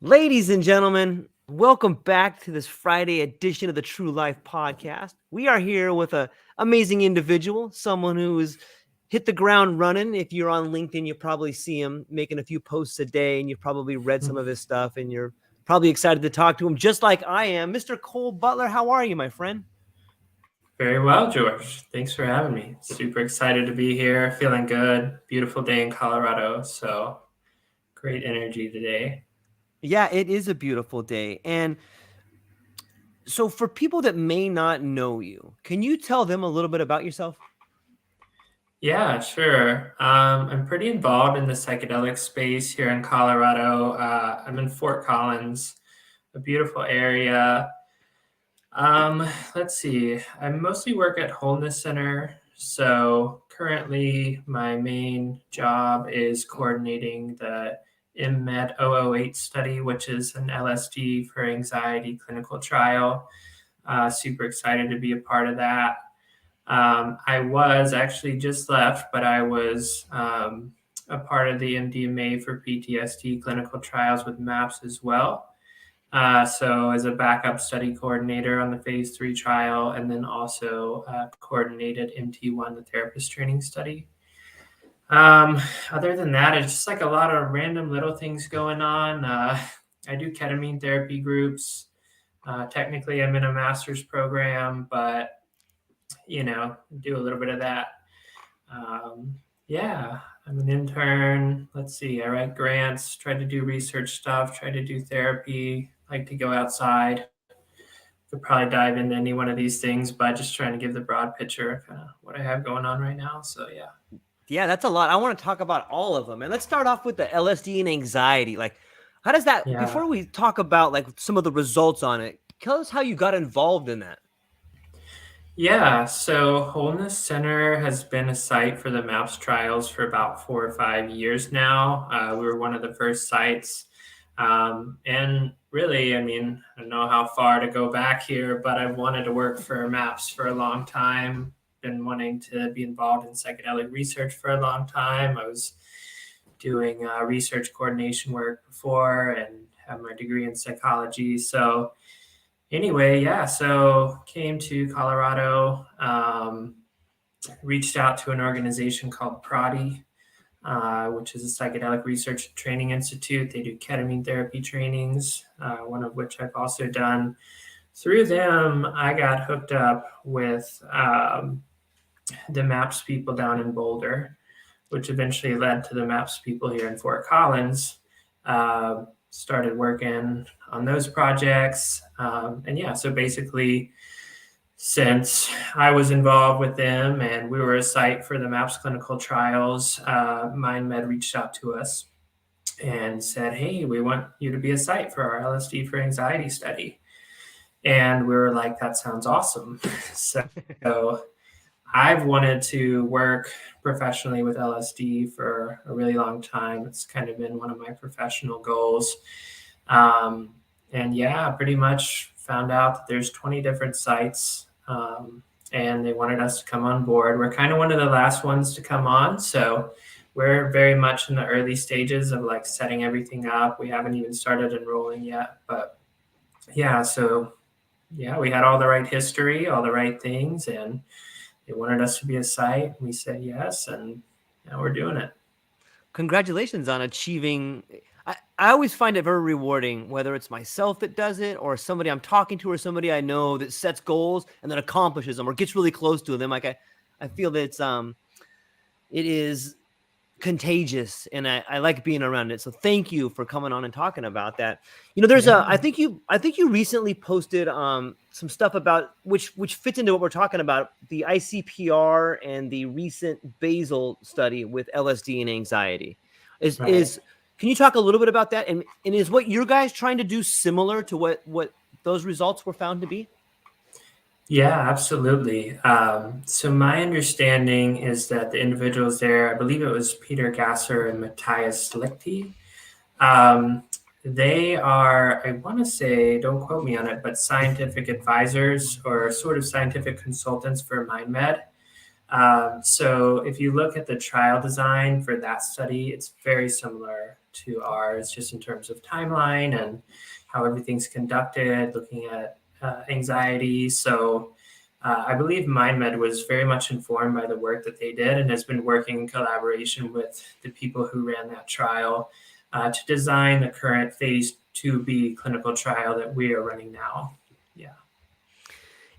Ladies and gentlemen, welcome back to this Friday edition of the True Life Podcast. We are here with an amazing individual, someone who has hit the ground running. If you're on LinkedIn, you probably see him making a few posts a day, and you've probably read some of his stuff, and you're probably excited to talk to him, just like I am. Mr. Cole Butler, how are you, my friend? Very well, George. Thanks for having me. Super excited to be here. Feeling good. Beautiful day in Colorado. So great energy today. Yeah, it is a beautiful day. And so, for people that may not know you, can you tell them a little bit about yourself? Yeah, sure. I'm pretty involved in the psychedelic space here in Colorado. I'm in Fort Collins, a beautiful area. Let's see. I mostly work at Wholeness Center. So currently, my main job is coordinating the MD008 study, which is an LSD for anxiety clinical trial. Super excited to be a part of that. I was actually just left, but I was a part of the MDMA for PTSD clinical trials with MAPS as well. So as a backup study coordinator on the phase 3 trial, and then also coordinated MT1, the therapist training study. Other than that, it's just like a lot of random little things going on. I do ketamine therapy groups. Technically, I'm in a master's program, but do a little bit of that. Um, yeah, I'm an intern. Let's see, I write grants, try to do research stuff, try to do therapy, like to go outside. Could probably dive into any one of these things, but just trying to give the broad picture of kind of what I have going on right now. So yeah. Yeah, that's a lot. I want to talk about all of them. And let's start off with the LSD and anxiety. Like, how does that, Yeah. before we talk about like some of the results on it, tell us how you got involved in that. Yeah, so Wholeness Center has been a site for the MAPS trials for about 4 or 5 years now. We were one of the first sites. And really, I mean, I don't know how far to go back here, but I've wanted to work for MAPS for a long time. Been wanting to be involved in psychedelic research for a long time. I was doing research coordination work before and have my degree in psychology. So anyway, yeah, so came to Colorado, reached out to an organization called PRATI, which is a psychedelic research training institute. They do ketamine therapy trainings, one of which I've also done. Through them, I got hooked up with the MAPS people down in Boulder, which eventually led to the MAPS people here in Fort Collins. Started working on those projects. And yeah, so basically, since I was involved with them and we were a site for the MAPS clinical trials, MindMed reached out to us and said, hey, we want you to be a site for our LSD for anxiety study. And we were like, that sounds awesome. So I've wanted to work professionally with LSD for a really long time. It's kind of been one of my professional goals. Um, and yeah, pretty much found out that there's 20 different sites, and they wanted us to come on board. We're kind of one of the last ones to come on. So we're very much in the early stages of like setting everything up. We haven't even started enrolling yet, but yeah, so yeah, we had all the right history, all the right things, and they wanted us to be a site. We said yes, and now we're doing it. Congratulations on achieving. I always find it very rewarding, whether it's myself that does it or somebody I'm talking to or somebody I know that sets goals and then accomplishes them or gets really close to them. Like I feel that it is contagious and I like being around it. So thank you for coming on and talking about that. You know, there's Yeah. I think you recently posted some stuff about which fits into what we're talking about, the ICPR and the recent basal study with LSD and anxiety. Right. Is Can you talk a little bit about that? And is what your guys trying to do similar to what those results were found to be? Yeah, absolutely. So my understanding is that the individuals there, I believe it was Peter Gasser and Matthias Lichty, um, they are, I want to say, don't quote me on it, but scientific advisors or sort of scientific consultants for MindMed. So if you look at the trial design for that study, it's very similar to ours, just in terms of timeline and how everything's conducted, looking at anxiety. So I believe MindMed was very much informed by the work that they did and has been working in collaboration with the people who ran that trial to design the current phase 2B clinical trial that we are running now. Yeah.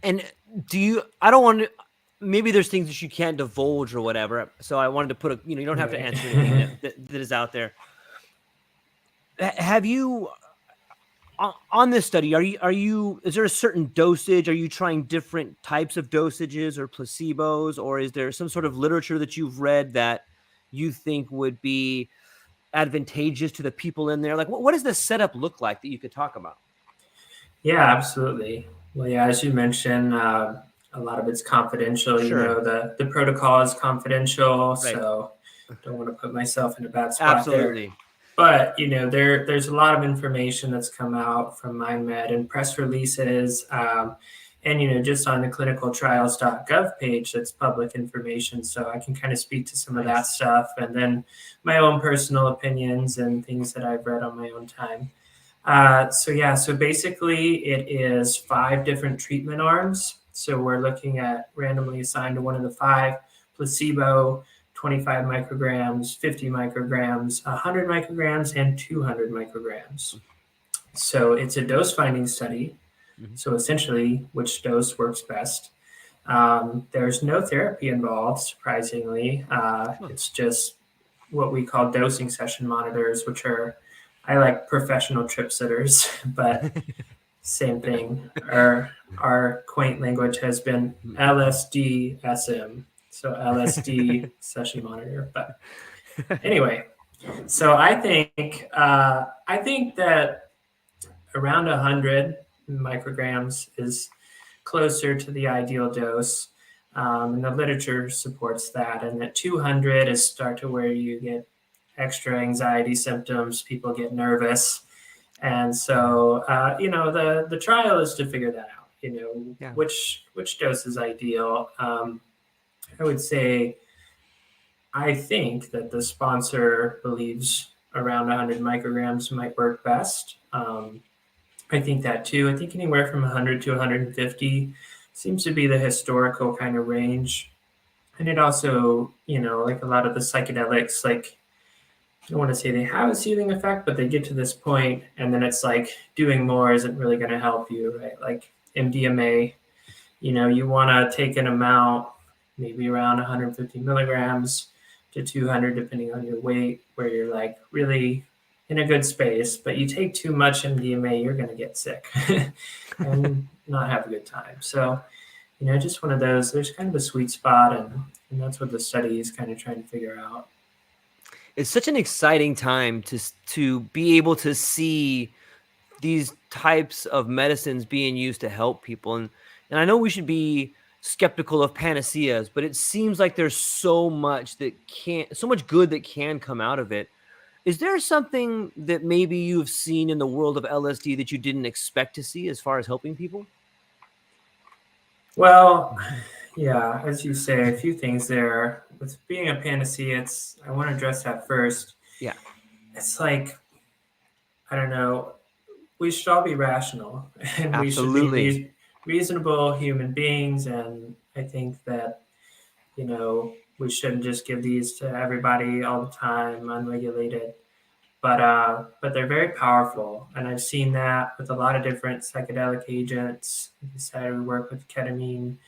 And I don't want to, maybe there's things that you can't divulge or whatever. So I wanted to put you don't have to answer anything that is out there. Have you, on this study, is there a certain dosage? Are you trying different types of dosages or placebos, or is there some sort of literature that you've read that you think would be advantageous to the people in there? Like, what does the setup look like that you could talk about? Yeah, absolutely. Well, yeah, as you mentioned, a lot of it's confidential. Sure. The protocol is confidential, Right. So don't want to put myself in a bad spot Absolutely. there. But there's a lot of information that's come out from MindMed and press releases, and just on the clinicaltrials.gov page, that's public information. So I can kind of speak to some of that stuff, and then my own personal opinions and things that I've read on my own time. So basically it is 5 different treatment arms. So we're looking at randomly assigned to one of the 5: placebo, 25 micrograms, 50 micrograms, 100 micrograms, and 200 micrograms. So it's a dose finding study. So essentially, which dose works best. There's no therapy involved, surprisingly. It's just what we call dosing session monitors, which are, I like professional trip sitters, but same thing. Our quaint language has been LSD SM. So LSD session monitor. But anyway, so I think that around 100 micrograms is closer to the ideal dose, and the literature supports that. And that 200 is start to where you get extra anxiety symptoms, people get nervous, and so the trial is to figure that out. Which dose is ideal. I would say, I think that the sponsor believes around 100 micrograms might work best. I think that too. I think anywhere from 100 to 150 seems to be the historical kind of range. And it also, like a lot of the psychedelics, like, I don't want to say they have a soothing effect, but they get to this point, and then it's like doing more isn't really going to help you, right? Like MDMA, you want to take an amount, maybe around 150 milligrams to 200, depending on your weight, where you're like really in a good space. But you take too much MDMA, you're going to get sick and not have a good time. So, just one of those, there's kind of a sweet spot, and that's what the study is kind of trying to figure out. It's such an exciting time to be able to see these types of medicines being used to help people. And I know we should be skeptical of panaceas, but it seems like there's so much good that can come out of it. Is there something that maybe you've seen in the world of LSD that you didn't expect to see as far as helping people? Well, yeah, as you say, a few things there. With being a panacea, I want to address that first. Yeah. It's like, I don't know, we should all be rational, and Absolutely. we should be reasonable human beings. And I think that, we shouldn't just give these to everybody all the time, unregulated. But they're very powerful, and I've seen that with a lot of different psychedelic agents. We decided we work with ketamine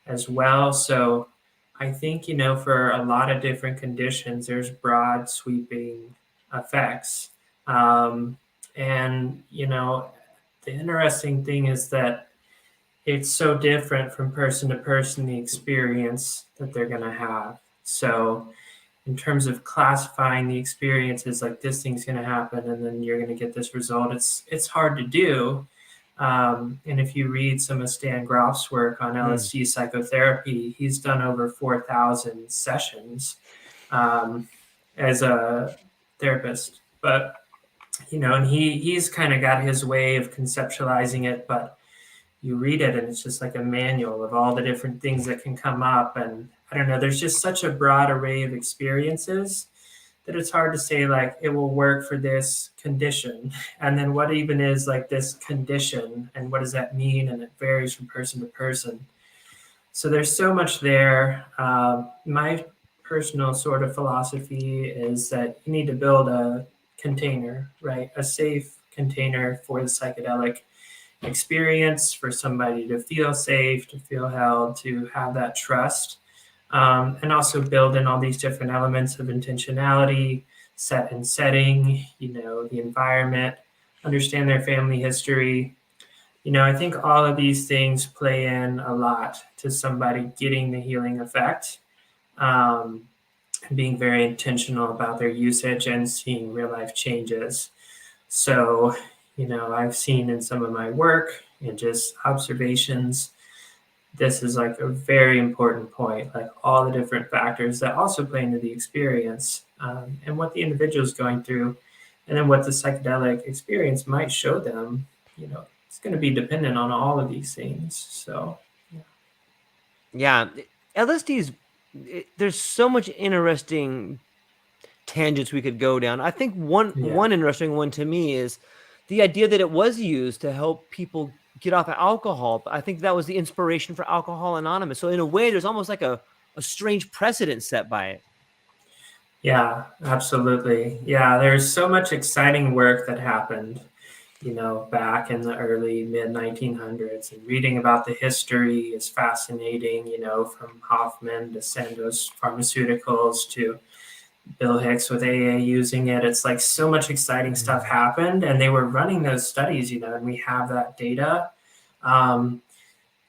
as well. So I think, for a lot of different conditions, there's broad sweeping effects. And, the interesting thing is that it's so different from person to person, the experience that they're going to have. So in terms of classifying the experiences, like this thing's going to happen and then you're going to get this result, it's hard to do. And if you read some of Stan Grof's work on LSD psychotherapy, he's done over 4,000 sessions as a therapist. But, and he's kind of got his way of conceptualizing it, but you read it and it's just like a manual of all the different things that can come up. And I don't know, there's just such a broad array of experiences that it's hard to say like it will work for this condition. And then what even is like this condition and what does that mean? And it varies from person to person. So there's so much there. My personal sort of philosophy is that you need to build a container, right? A safe container for the psychedelic experience, for somebody to feel safe, to feel held, to have that trust, and also build in all these different elements of intentionality, set and setting, the environment, understand their family history. I think all of these things play in a lot to somebody getting the healing effect, being very intentional about their usage and seeing real life changes. So, I've seen in some of my work and just observations, this is like a very important point, like all the different factors that also play into the experience, and what the individual is going through, and then what the psychedelic experience might show them, it's going to be dependent on all of these things. So, Yeah, LSD's, there's so much interesting tangents we could go down. I think one interesting one to me is the idea that it was used to help people get off of alcohol. I think that was the inspiration for Alcohol Anonymous. So in a way, there's almost like a strange precedent set by it. Yeah, absolutely. Yeah, there's so much exciting work that happened, back in the early mid 1900s, and reading about the history is fascinating, from Hoffman to Sandoz Pharmaceuticals to Bill Hicks with AA using it. It's like so much exciting stuff happened, and they were running those studies, and we have that data.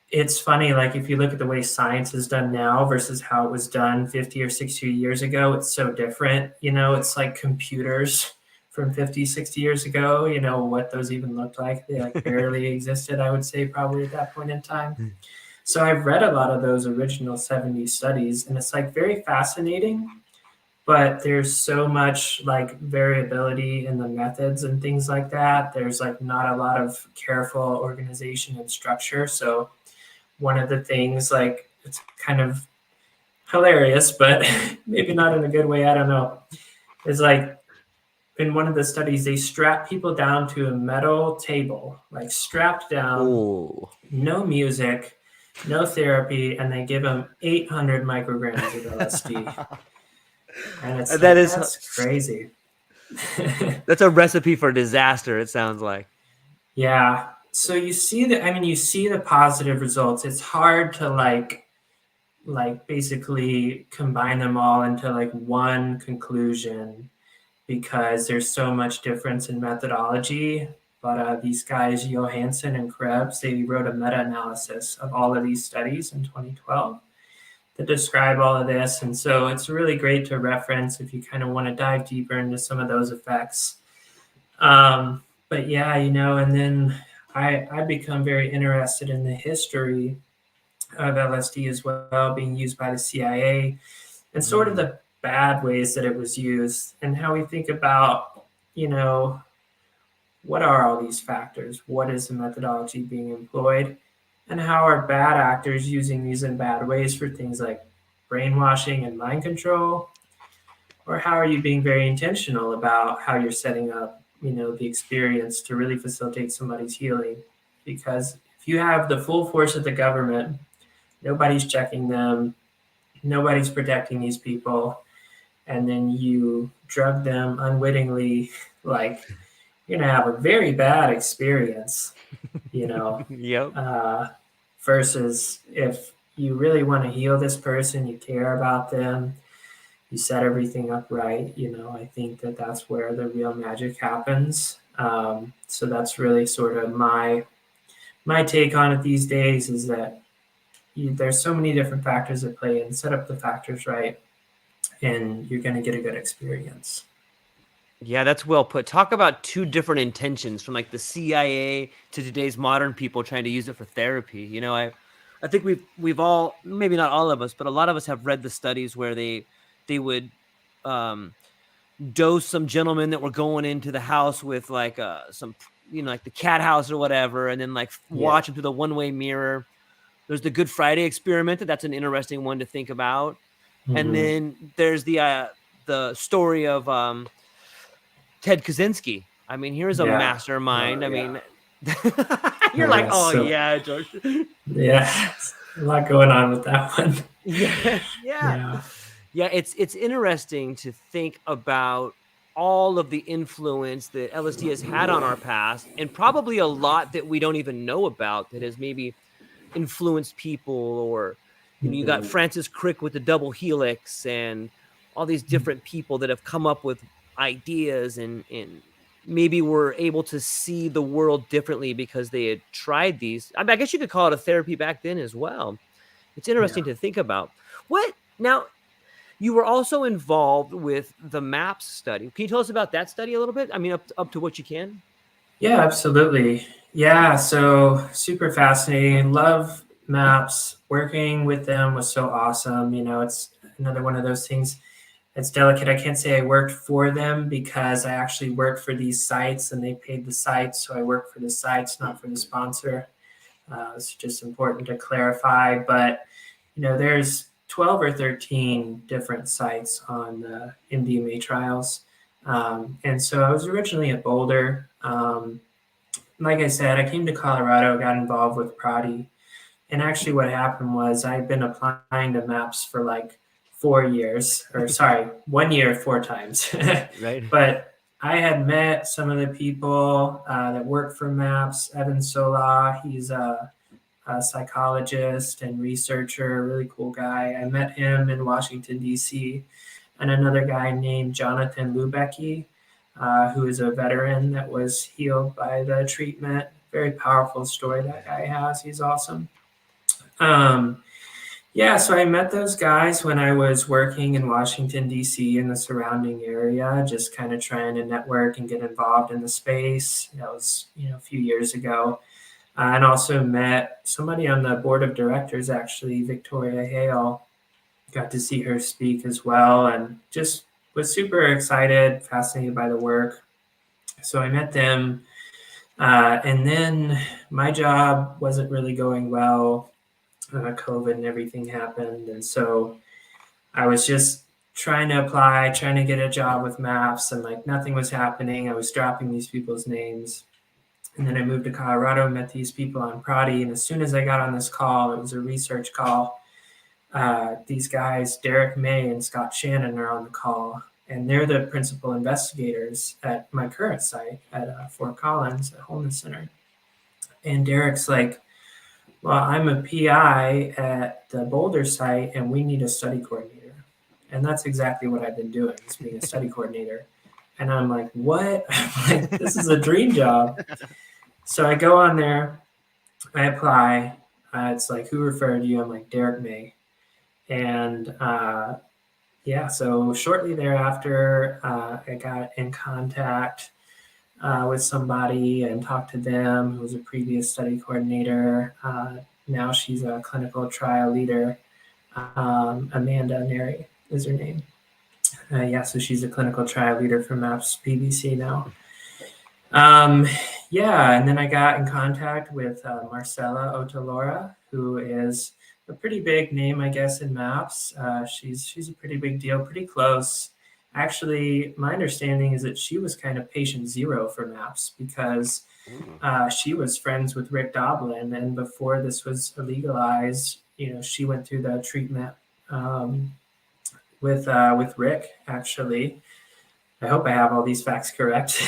It's funny, like if you look at the way science is done now versus how it was done 50 or 60 years ago, it's so different. It's like computers from 50, 60 years ago, what those even looked like. They like barely existed, I would say, probably at that point in time. So I've read a lot of those original 70 studies, and it's like very fascinating, but there's so much like variability in the methods and things like that. There's like not a lot of careful organization and structure. So one of the things, like, it's kind of hilarious, but maybe not in a good way, I don't know, is like in one of the studies, they strap people down to a metal table, like strapped down. Ooh. No music, no therapy, and they give them 800 micrograms of LSD. And it's that's crazy. That's a recipe for disaster, it sounds like. Yeah. So you see the positive results. It's hard to like basically combine them all into like one conclusion because there's so much difference in methodology. But these guys, Johansson and Krebs, they wrote a meta-analysis of all of these studies in 2012 that describe all of this. And so it's really great to reference if you kind of want to dive deeper into some of those effects. But yeah, and then I become very interested in the history of LSD as well, being used by the CIA, and sort of the bad ways that it was used, and how we think about, what are all these factors? What is the methodology being employed? And how are bad actors using these in bad ways for things like brainwashing and mind control? Or how are you being very intentional about how you're setting up, the experience to really facilitate somebody's healing? Because if you have the full force of the government, nobody's checking them, nobody's protecting these people, and then you drug them unwittingly, like, you're going to have a very bad experience, Yep. Versus if you really want to heal this person, you care about them, you set everything up right, I think that that's where the real magic happens. So that's really sort of my take on it these days, is that there's so many different factors that play in. Set up the factors right, and you're going to get a good experience. Yeah, that's well put. Talk about two different intentions, from like the CIA to today's modern people trying to use it for therapy. I think we've all, maybe not all of us, but a lot of us have read the studies where they would dose some gentlemen that were going into the house with like some, like the cat house or whatever, and then like watch them through the one-way mirror. There's the Good Friday experiment. That's an interesting one to think about. Mm-hmm. And then there's the the story of Ted Kaczynski. I mean, here's a mastermind. I mean, you're like, oh So, yeah, George. yeah, a lot going on with that one. Yeah. Yeah, it's interesting to think about all of the influence that LSD has had on our past, and probably a lot that we don't even know about that has maybe influenced people. Or you got Francis Crick with the double helix, and all these different people that have come up with ideas, and maybe were able to see the world differently because they had tried these. I mean, I guess you could call it a therapy back then as well. It's interesting to think about. What now? You were also involved with the MAPS study. Can you tell us about that study a little bit? I mean, up to what you can. Yeah, absolutely. Yeah, so super fascinating. Love maps. Working with them was so awesome. It's another one of those things. It's delicate. I can't say I worked for them because I actually worked for these sites and they paid the sites. So I worked for the sites, not for the sponsor. It's just important to clarify. But, there's 12 or 13 different sites on the MDMA trials. And so I was originally at Boulder. Like I said, I came to Colorado, got involved with PRATI. And actually what happened was I'd been applying to MAPS for like 4 years, or sorry, 1 year, 4 times. Right. But I had met some of the people that work for MAPS. Evan Sola, he's a psychologist and researcher, really cool guy. I met him in Washington, D.C., and another guy named Jonathan Lubecki, who is a veteran that was healed by the treatment. Very powerful story that guy has. He's awesome. So I met those guys when I was working in Washington, D.C. in the surrounding area, just kind of trying to network and get involved in the space. That was, a few years ago. And also met somebody on the board of directors, actually, Victoria Hale. Got to see her speak as well, and just was super excited, fascinated by the work. So I met them. And then my job wasn't really going well. COVID and everything happened. And so I was just trying to apply, trying to get a job with MAPS, and like nothing was happening. I was dropping these people's names. And then I moved to Colorado, met these people on PRATI. And as soon as I got on this call, it was a research call. These guys, Derek May and Scott Shannon, are on the call. And they're the principal investigators at my current site at Fort Collins at Wholeness Center. And Derek's like, well, I'm a PI at the Boulder site, and we need a study coordinator. And that's exactly what I've been doing, is being a study coordinator. And I'm like, what? I'm like, this is a dream job. So I go on there, I apply. It's like, who referred you? I'm like, Derek May. And so shortly thereafter, I got in contact with somebody and talked to them who was a previous study coordinator. Now she's a clinical trial leader. Amanda Neri is her name. So she's a clinical trial leader for MAPS PBC now. And then I got in contact with Marcela Otalora, who is a pretty big name, I guess, in MAPS. She's a pretty big deal, pretty close. Actually, my understanding is that she was kind of patient zero for MAPS because she was friends with Rick Doblin, and before this was legalized, she went through the treatment with Rick. Actually, I hope I have all these facts correct.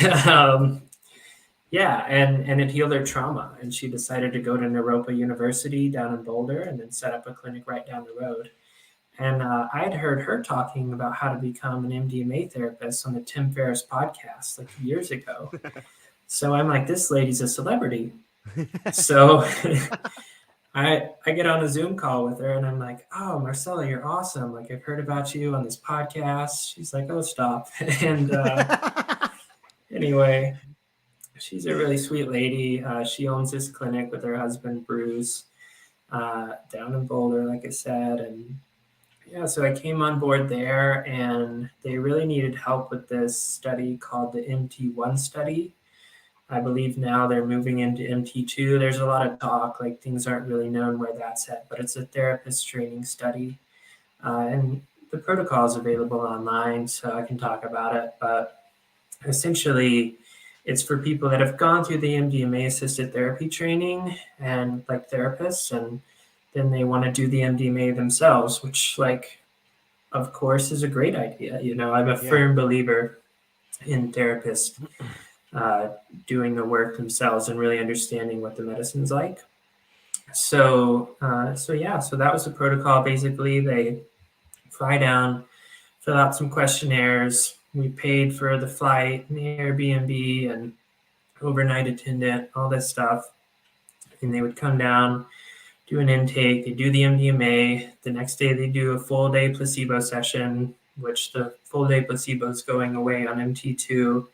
And it healed her trauma, and she decided to go to Naropa University down in Boulder and then set up a clinic right down the road. And I had heard her talking about how to become an MDMA therapist on the Tim Ferriss podcast like years ago. So I'm like, this lady's a celebrity. So I get on a Zoom call with her, and I'm like, oh, Marcella, you're awesome. Like, I've heard about you on this podcast. She's like, oh, stop. And anyway, she's a really sweet lady. She owns this clinic with her husband, Bruce, down in Boulder, like I said. And so I came on board there, and they really needed help with this study called the Mt1 Study. I believe now they're moving into MT2. There's a lot of talk, like things aren't really known where that's at, but it's a therapist training study. And the protocol is available online, so I can talk about it. But essentially, it's for people that have gone through the MDMA-assisted therapy training and like therapists, and then they want to do the MDMA themselves, which like, of course, is a great idea. I'm a firm believer in therapists doing the work themselves and really understanding what the medicine's like. So that was the protocol. Basically, they fly down, fill out some questionnaires. We paid for the flight and the Airbnb and overnight attendant, all this stuff. And they would come down, do an intake, they do the MDMA. The next day they do a full day placebo session, which the full day placebo is going away on MT2.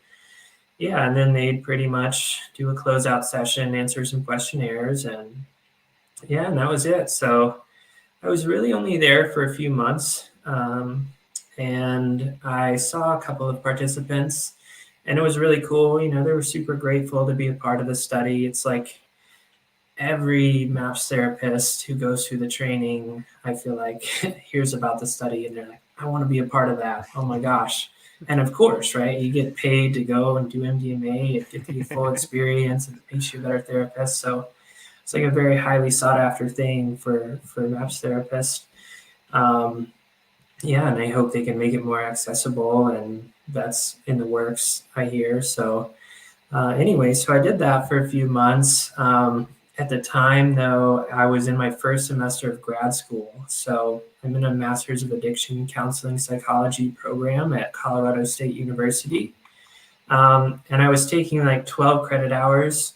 Yeah, and then they'd pretty much do a closeout session, answer some questionnaires, and that was it. So I was really only there for a few months, and I saw a couple of participants, and it was really cool. They were super grateful to be a part of the study. It's like every MAPS therapist who goes through the training, I feel like, hears about the study, and they're like, I want to be a part of that. Oh my gosh. And of course, right, you get paid to go and do MDMA, it gives you full experience, and it makes you a better therapist. So it's like a very highly sought after thing for MAPS therapists. And I hope they can make it more accessible, and that's in the works, I hear. So anyway, so I did that for a few months. At the time, though, I was in my first semester of grad school. So I'm in a Master's of Addiction Counseling Psychology program at Colorado State University. And I was taking like 12 credit hours,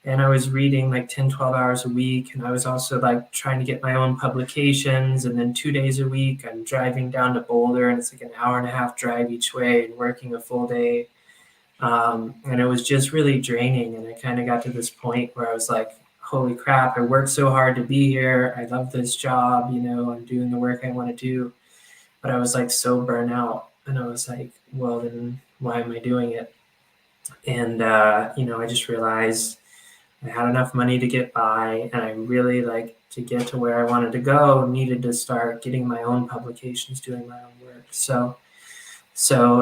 and I was reading like 10, 12 hours a week. And I was also like trying to get my own publications. And then 2 days a week, I'm driving down to Boulder, and it's like an hour and a half drive each way, and working a full day. And it was just really draining. And I kind of got to this point where I was like, holy crap, I worked so hard to be here. I love this job, I'm doing the work I want to do. But I was like so burnt out. And I was like, well, then why am I doing it? And, I just realized I had enough money to get by, and I really, like, to get to where I wanted to go, needed to start getting my own publications, doing my own work. So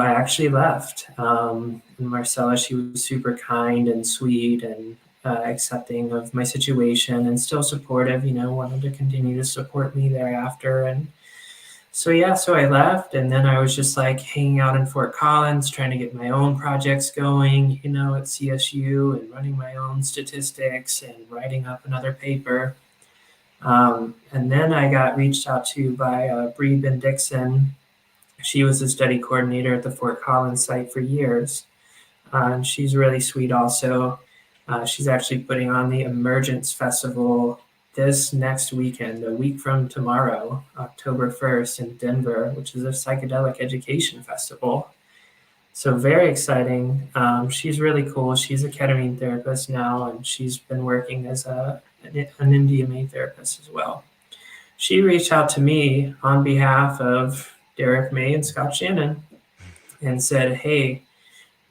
I actually left. And Marcella, she was super kind and sweet and accepting of my situation, and still supportive, wanted to continue to support me thereafter. And so I left, and then I was just like hanging out in Fort Collins, trying to get my own projects going, at CSU, and running my own statistics and writing up another paper. And then I got reached out to by Bree Ben-Dixon. She was the study coordinator at the Fort Collins site for years. And she's really sweet also. She's actually putting on the Emergence Festival this next weekend, a week from tomorrow, October 1st in Denver, which is a psychedelic education festival. So very exciting. She's really cool. She's a ketamine therapist now, and she's been working as an MDMA therapist as well. She reached out to me on behalf of Derek May and Scott Shannon and said, hey,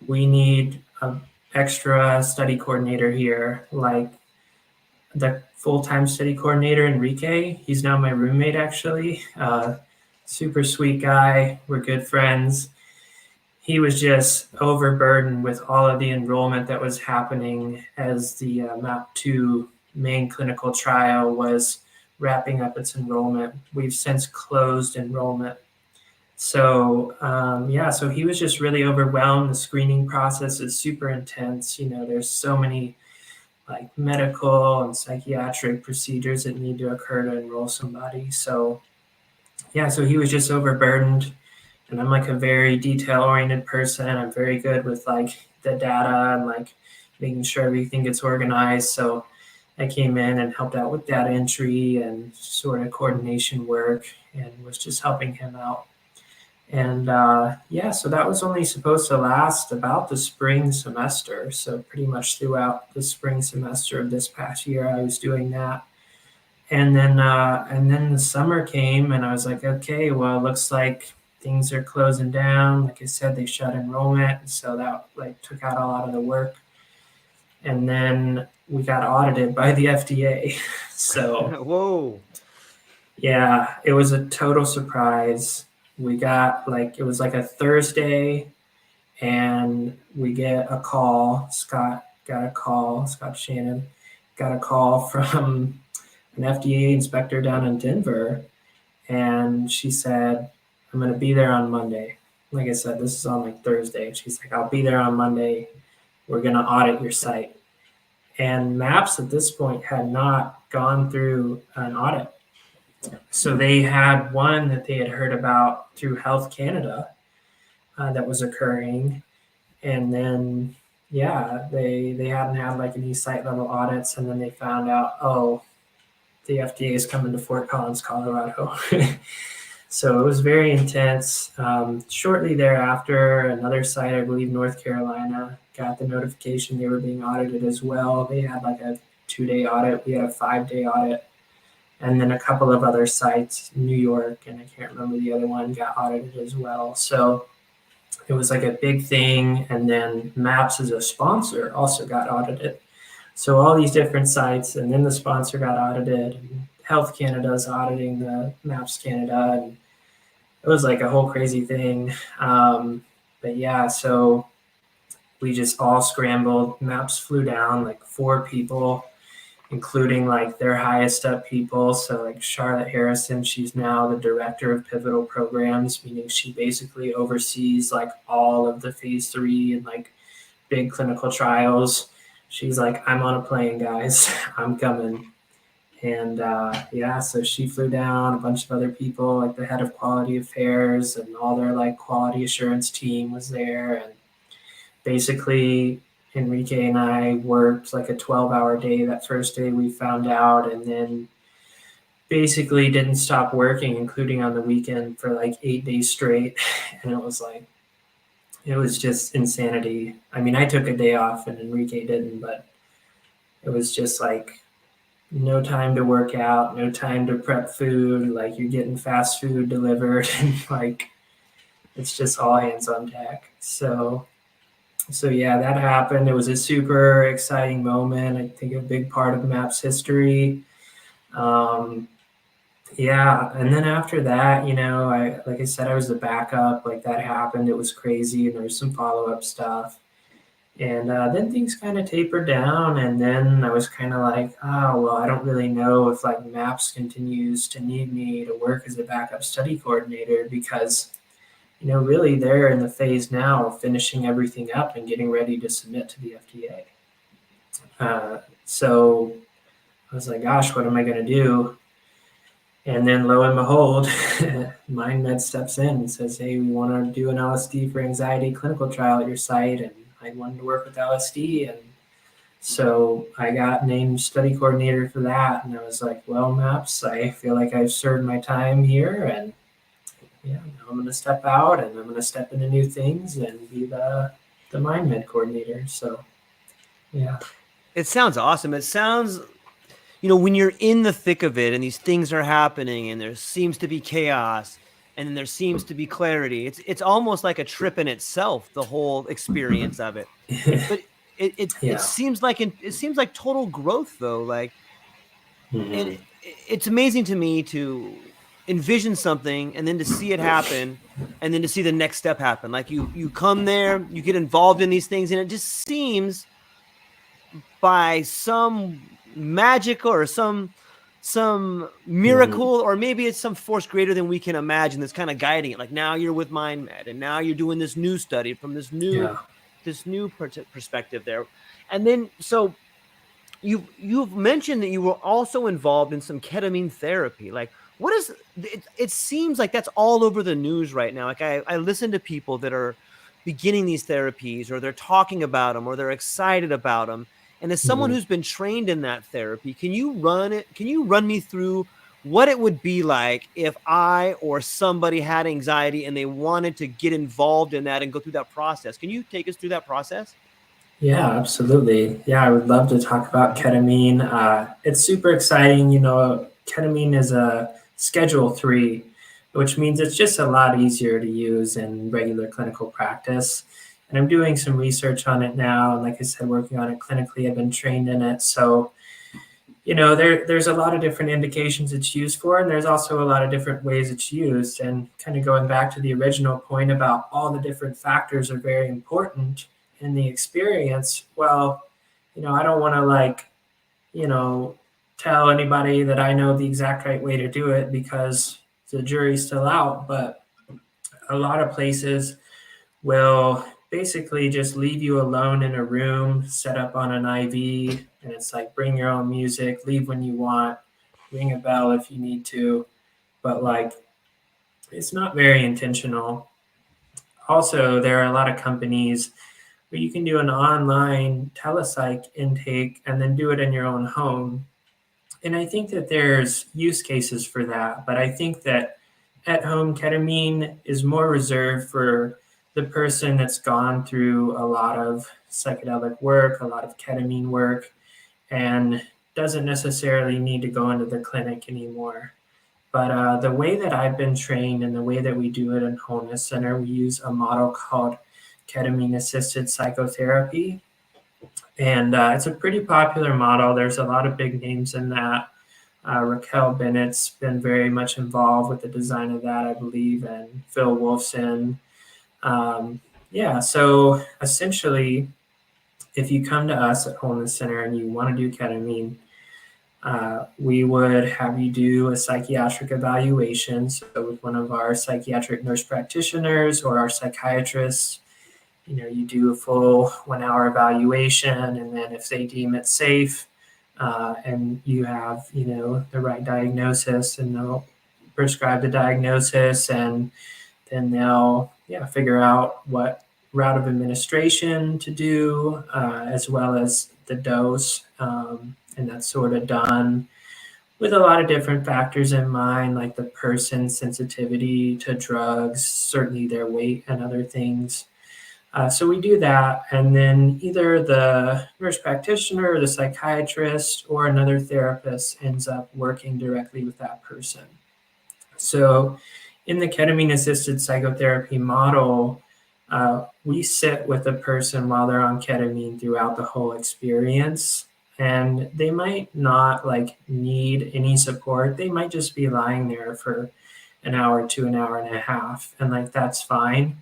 we need an extra study coordinator here, like the full-time study coordinator, Enrique. He's now my roommate, actually. Super sweet guy. We're good friends. He was just overburdened with all of the enrollment that was happening as the MAP2 main clinical trial was wrapping up its enrollment. We've since closed enrollment. So so he was just really overwhelmed. The screening process is super intense. There's so many like medical and psychiatric procedures that need to occur to enroll somebody. So he was just overburdened. And I'm like a very detail-oriented person. I'm very good with like the data and like making sure everything gets organized. So I came in and helped out with data entry and sort of coordination work, and was just helping him out. And so that was only supposed to last about the spring semester. So pretty much throughout the spring semester of this past year, I was doing that. And then the summer came, and I was like, okay, well, it looks like things are closing down. Like I said, they shut enrollment, so that like took out a lot of the work. And then we got audited by the FDA. So whoa. yeah, it was a total surprise. we got it was like a Thursday, and we get a call. Scott Shannon got a call from an FDA inspector down in Denver, and she said, I'm going to be there on Monday. Like I said, this is on Thursday. She's like, I'll be there on Monday. We're going to audit your site. And MAPS at this point had not gone through an audit. So they had one that they had heard about through Health Canada that was occurring. And then, they hadn't had any site level audits. And then they found out, the FDA is coming to Fort Collins, Colorado. So it was very intense. Shortly thereafter, another site, I believe North Carolina, got the notification they were being audited as well. They had a 2-day audit. We had a 5-day audit. And then a couple of other sites, New York, and I can't remember the other one, got audited as well. So it was a big thing. And then MAPS as a sponsor also got audited. So all these different sites, and then the sponsor got audited. And Health Canada is auditing the MAPS Canada, and it was a whole crazy thing. But yeah, so we just all scrambled. MAPS flew down 4 people, including their highest up people. So Charlotte Harrison, she's now the director of pivotal programs, meaning she basically oversees all of the phase 3 and big clinical trials. She's like, I'm on a plane, guys. I'm coming. And so she flew down, a bunch of other people, the head of quality affairs and all their quality assurance team was there. And basically Enrique and I worked a 12-hour day that first day we found out, and then basically didn't stop working, including on the weekend, for 8 days straight. And it was just insanity. I mean, I took a day off and Enrique didn't, but it was just no time to work out, no time to prep food. You're getting fast food delivered, and it's just all hands on deck. So yeah, that happened. It was a super exciting moment. I think a big part of MAPS history. And then after that, like I said, I was the backup. That happened. It was crazy, and there was some follow-up stuff. And then things kind of tapered down, and then I was kind of I don't really know if MAPS continues to need me to work as a backup study coordinator, because really they're in the phase now of finishing everything up and getting ready to submit to the FDA. So I was gosh, what am I going to do? And then lo and behold, MindMed steps in and says, hey, we want to do an LSD for anxiety clinical trial at your site. And I wanted to work with LSD. And so I got named study coordinator for that. And I was well, MAPS, I feel I've served my time here. And now I'm going to step out, and I'm going to step into new things and be the MindMed coordinator. So, yeah. It sounds awesome. It sounds, when you're in the thick of it and these things are happening and there seems to be chaos and then there seems to be clarity, it's almost like a trip in itself, the whole experience of it. But it seems like total growth, though. Mm-hmm. It's amazing to me to envision something and then to see it happen and then to see the next step happen. You come there, you get involved in these things, and it just seems by some magic or some miracle, or maybe it's some force greater than we can imagine that's kind of guiding it. Now you're with MindMed, and now you're doing this new study from this new perspective there. And then so you've mentioned that you were also involved in some ketamine therapy. What is it? It seems like that's all over the news right now. I listen to people that are beginning these therapies, or they're talking about them, or they're excited about them. And as someone who's been trained in that therapy, can you run me through what it would be like if I or somebody had anxiety and they wanted to get involved in that and go through that process? Can you take us through that process? Yeah, absolutely. Yeah, I would love to talk about ketamine. It's super exciting. Ketamine is a Schedule 3, which means it's just a lot easier to use in regular clinical practice. And I'm doing some research on it now. And like I said, working on it clinically, I've been trained in it. So there's a lot of different indications it's used for, and there's also a lot of different ways it's used. And kind of going back to the original point about all the different factors are very important in the experience. Well, I don't want to tell anybody that I know the exact right way to do it because the jury's still out. But a lot of places will basically just leave you alone in a room, set up on an IV, and it's like bring your own music, leave when you want, ring a bell if you need to, but it's not very intentional. Also, there are a lot of companies where you can do an online telepsych intake and then do it in your own home. And I think that there's use cases for that, but I think that at-home ketamine is more reserved for the person that's gone through a lot of psychedelic work, a lot of ketamine work, and doesn't necessarily need to go into the clinic anymore. But the way that I've been trained and the way that we do it in Wholeness Center, we use a model called Ketamine-Assisted Psychotherapy. And it's a pretty popular model. There's a lot of big names in that. Raquel Bennett's been very much involved with the design of that, I believe, and Phil Wolfson. So essentially, if you come to us at Wholeness Center and you want to do ketamine, we would have you do a psychiatric evaluation. So with one of our psychiatric nurse practitioners or our psychiatrists, you do a full 1 hour evaluation, and then if they deem it safe and you have, the right diagnosis, and they'll prescribe the diagnosis, and then they'll figure out what route of administration to do, as well as the dose. And that's sort of done with a lot of different factors in mind, like the person's sensitivity to drugs, certainly their weight and other things. So we do that, and then either the nurse practitioner or the psychiatrist or another therapist ends up working directly with that person. So in the ketamine-assisted psychotherapy model, we sit with a person while they're on ketamine throughout the whole experience, and they might not need any support. They might just be lying there for an hour to an hour and a half, and that's fine.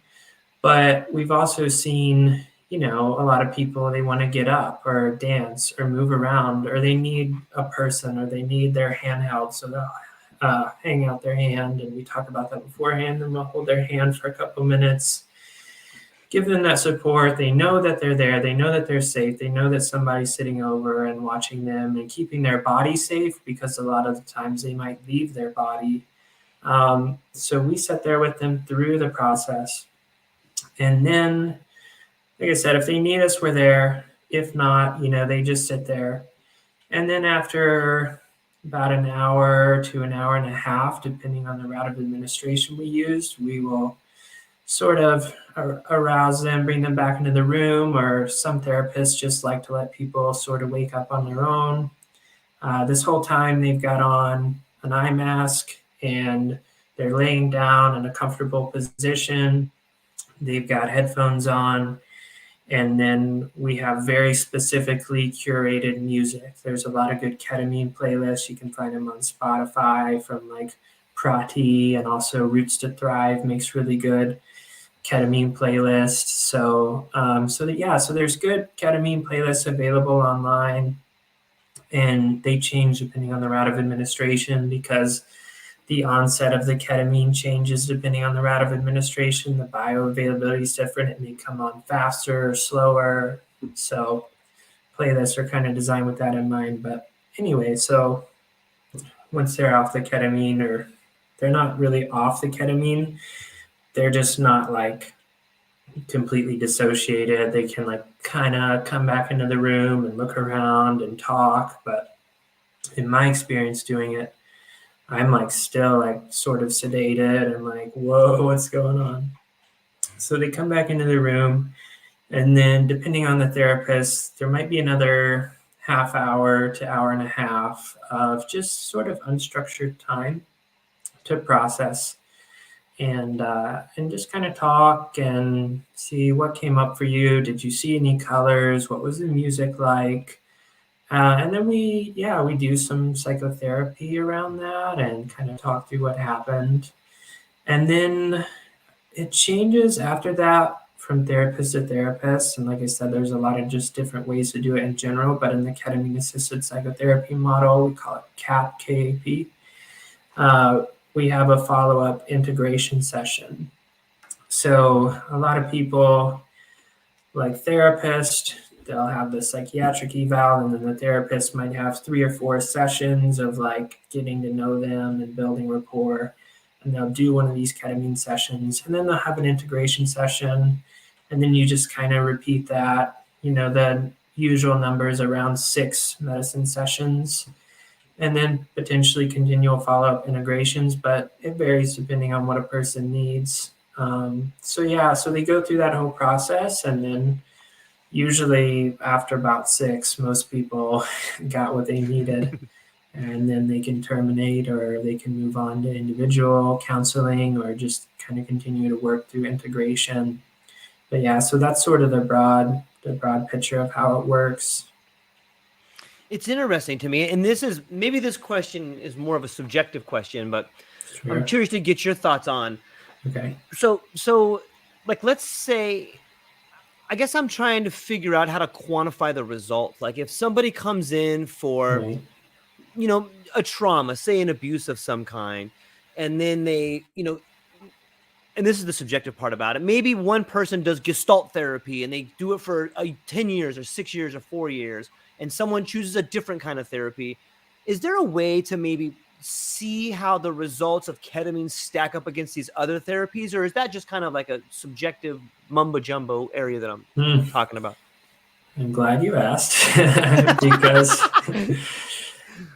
But we've also seen, a lot of people, they want to get up or dance or move around, or they need a person, or they need their hand held, so they'll hang out their hand, and we talk about that beforehand, and they'll hold their hand for a couple minutes, give them that support. They know that they're there. They know that they're safe. They know that somebody's sitting over and watching them and keeping their body safe, because a lot of the times they might leave their body. So we sit there with them through the process. And then, like I said, if they need us, we're there. If not, they just sit there. And then after about an hour to an hour and a half, depending on the route of administration we used, we will sort of arouse them, bring them back into the room, or some therapists just like to let people sort of wake up on their own. This whole time they've got on an eye mask, and they're laying down in a comfortable position. They've got headphones on, and then we have very specifically curated music. There's a lot of good ketamine playlists. You can find them on Spotify from PRATI, and also Roots to Thrive makes really good ketamine playlists. So there's good ketamine playlists available online, and they change depending on the route of administration, because the onset of the ketamine changes depending on the route of administration. The bioavailability is different. It may come on faster or slower. So playlists are kind of designed with that in mind. But anyway, so once they're off the ketamine, or they're not really off the ketamine, they're just not completely dissociated. They can kind of come back into the room and look around and talk. But in my experience doing it, I'm still sort of sedated and whoa, what's going on? So they come back into the room, and then depending on the therapist, there might be another half hour to hour and a half of just sort of unstructured time to process and just kind of talk and see what came up for you. Did you see any colors? What was the music like? And then we do some psychotherapy around that and kind of talk through what happened. And then it changes after that from therapist to therapist. And like I said, there's a lot of just different ways to do it in general. But in the ketamine-assisted psychotherapy model, we call it CAP, KAP. We have a follow-up integration session. So a lot of people, like therapists, they'll have the psychiatric eval, and then the therapist might have 3 or 4 sessions of like getting to know them and building rapport. And they'll do one of these ketamine sessions, and then they'll have an integration session, and then you just kind of repeat that. The usual numbers around 6 medicine sessions, and then potentially continual follow-up integrations, but it varies depending on what a person needs. So they go through that whole process, and then usually after about 6, most people got what they needed, and then they can terminate, or they can move on to individual counseling, or just kind of continue to work through integration. But yeah, so that's sort of the broad picture of how it works. It's interesting to me, and this question is more of a subjective question, but Sure. I'm curious to get your thoughts on. Okay. So like, let's say, I guess I'm trying to figure out how to quantify the results. Like, if somebody comes in for, Right. A trauma, say an abuse of some kind, and then they, and this is the subjective part about it. Maybe one person does Gestalt therapy and they do it for 10 years or 6 years or 4 years, and someone chooses a different kind of therapy. Is there a way to maybe see how the results of ketamine stack up against these other therapies, or is that just kind of like a subjective mumbo jumbo area that I'm talking about? I'm glad you asked because,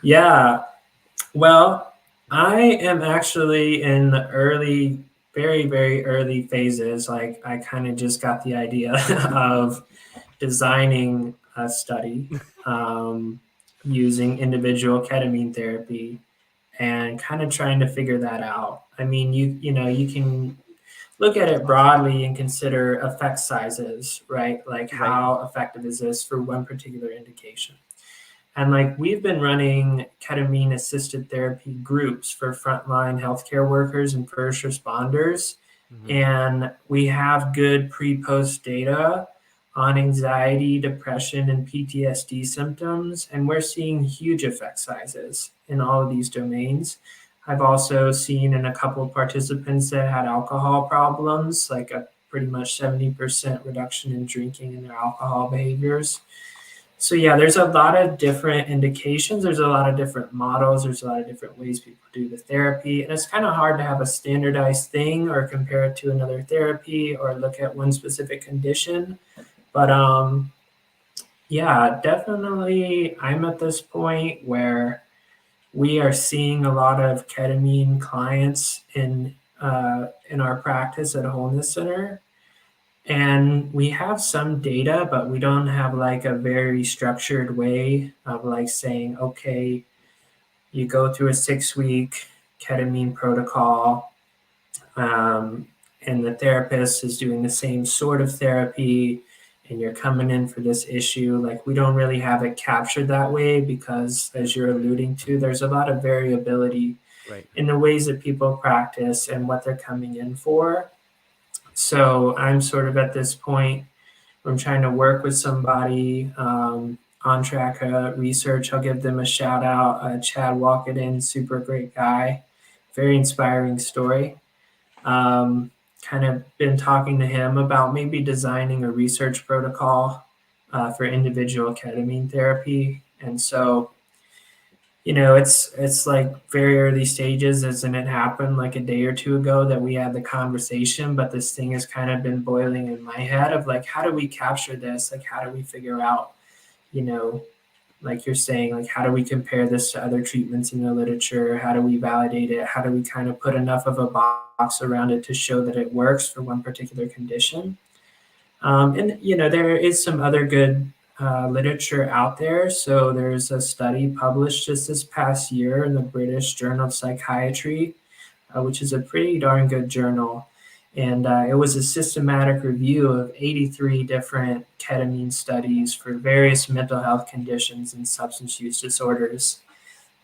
yeah, well, I am actually in the very, very early phases. Like, I kind of just got the idea of designing a study using individual ketamine therapy, and kind of trying to figure that out. I mean, you can look at it broadly and consider effect sizes, right? Like, how effective is this for one particular indication? And like, we've been running ketamine-assisted therapy groups for frontline healthcare workers and first responders. Mhm. And we have good pre-post data on anxiety, depression, and PTSD symptoms. And we're seeing huge effect sizes in all of these domains. I've also seen in a couple of participants that had alcohol problems, like a pretty much 70% reduction in drinking and their alcohol behaviors. So yeah, there's a lot of different indications. There's a lot of different models. There's a lot of different ways people do the therapy. And it's kind of hard to have a standardized thing or compare it to another therapy or look at one specific condition. But yeah, definitely I'm at this point where we are seeing a lot of ketamine clients in our practice at Wholeness Center. And we have some data, but we don't have like a very structured way of like saying, okay, you go through a 6-week ketamine protocol, and the therapist is doing the same sort of therapy, and you're coming in for this issue. Like, we don't really have it captured that way because, as you're alluding to, there's a lot of variability in the ways that people practice and what they're coming in for. So I'm sort of at this point where I'm trying to work with somebody on track research. I'll give them a shout out. Chad Walkedin, super great guy, very inspiring story. Kind of been talking to him about maybe designing a research protocol for individual ketamine therapy. And so, it's like very early stages, and it happened like a day or two ago that we had the conversation, but this thing has kind of been boiling in my head of like, how do we capture this? Like, how do we figure out, like you're saying, like, how do we compare this to other treatments in the literature? How do we validate it? How do we kind of put enough of a box around it to show that it works for one particular condition? And there is some other good literature out there. So there's a study published just this past year in the British Journal of Psychiatry, which is a pretty darn good journal. And it was a systematic review of 83 different ketamine studies for various mental health conditions and substance use disorders.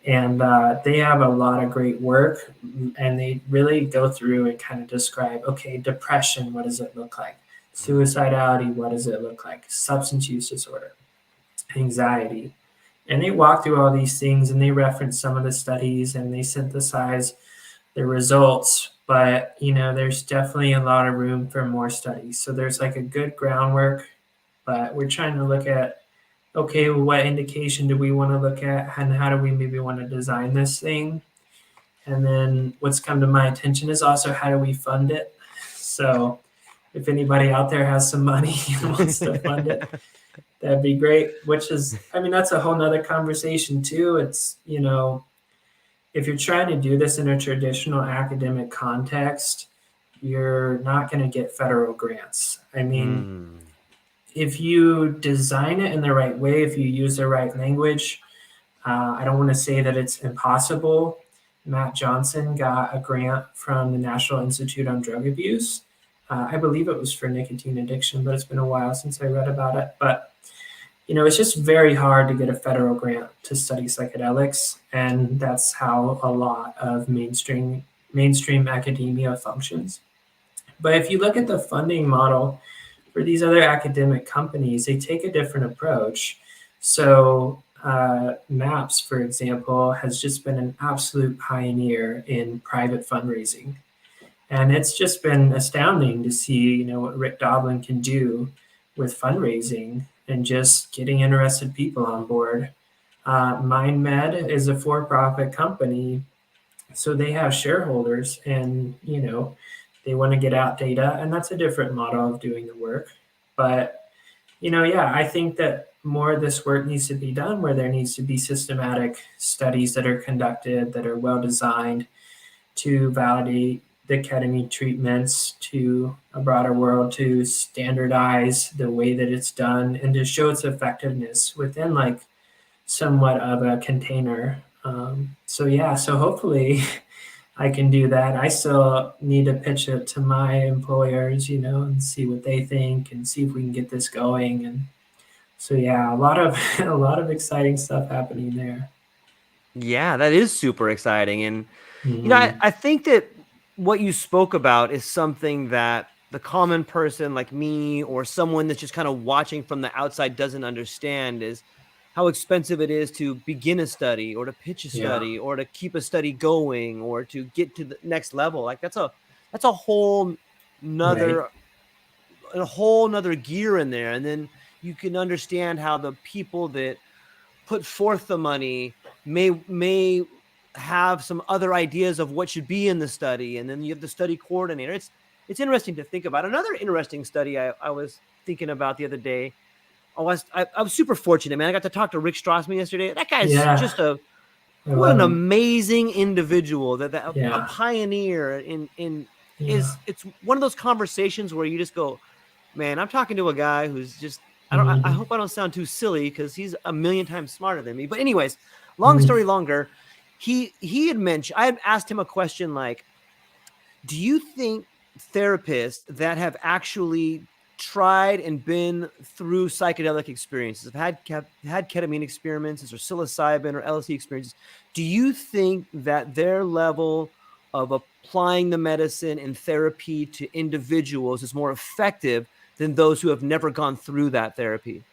And they have a lot of great work, and they really go through and kind of describe, okay, depression, what does it look like? Suicidality, what does it look like? Substance use disorder, anxiety. And they walk through all these things, and they reference some of the studies, and they synthesize the results. But, there's definitely a lot of room for more studies. So there's like a good groundwork, but we're trying to look at, okay, well, what indication do we want to look at, and how do we maybe want to design this thing? And then what's come to my attention is also, how do we fund it? So if anybody out there has some money and wants to fund it, that'd be great. That's a whole nother conversation too. It's, if you're trying to do this in a traditional academic context, you're not going to get federal grants. If you design it in the right way, if you use the right language, I don't want to say that it's impossible. Matt Johnson got a grant from the National Institute on Drug Abuse. I believe it was for nicotine addiction, but it's been a while since I read about it. But it's just very hard to get a federal grant to study psychedelics, and that's how a lot of mainstream academia functions. But if you look at the funding model for these other academic companies, they take a different approach. So MAPS, for example, has just been an absolute pioneer in private fundraising. And it's just been astounding to see, what Rick Doblin can do with fundraising and just getting interested people on board. MindMed is a for-profit company, so they have shareholders, and they want to get out data, and that's a different model of doing the work. But I think that more of this work needs to be done, where there needs to be systematic studies that are conducted, that are well designed to validate the ketamine treatments to a broader world, to standardize the way that it's done, and to show its effectiveness within like somewhat of a container. So hopefully I can do that. I still need to pitch it to my employers, and see what they think, and see if we can get this going. And so, a lot of exciting stuff happening there. Yeah, that is super exciting. And, I think that what you spoke about is something that the common person like me, or someone that's just kind of watching from the outside, doesn't understand, is how expensive it is to begin a study, or to pitch a study, or to keep a study going, or to get to the next level. Like that's a whole nother gear in there. And then you can understand how the people that put forth the money may have some other ideas of what should be in the study. And then you have the study coordinator. It's interesting to think about. Another interesting study I was thinking about the other day, I was super fortunate, man. I got to talk to Rick Strassman yesterday. That guy's just what an amazing individual. A pioneer in it's one of those conversations where you just go, man, I'm talking to a guy who's just, I hope I don't sound too silly, because he's a million times smarter than me. But anyways, long story longer, he had mentioned, I had asked him a question like, do you think therapists that have actually tried and been through psychedelic experiences, have had ketamine experiences, or psilocybin or LSD experiences, do you think that their level of applying the medicine and therapy to individuals is more effective than those who have never gone through that therapy?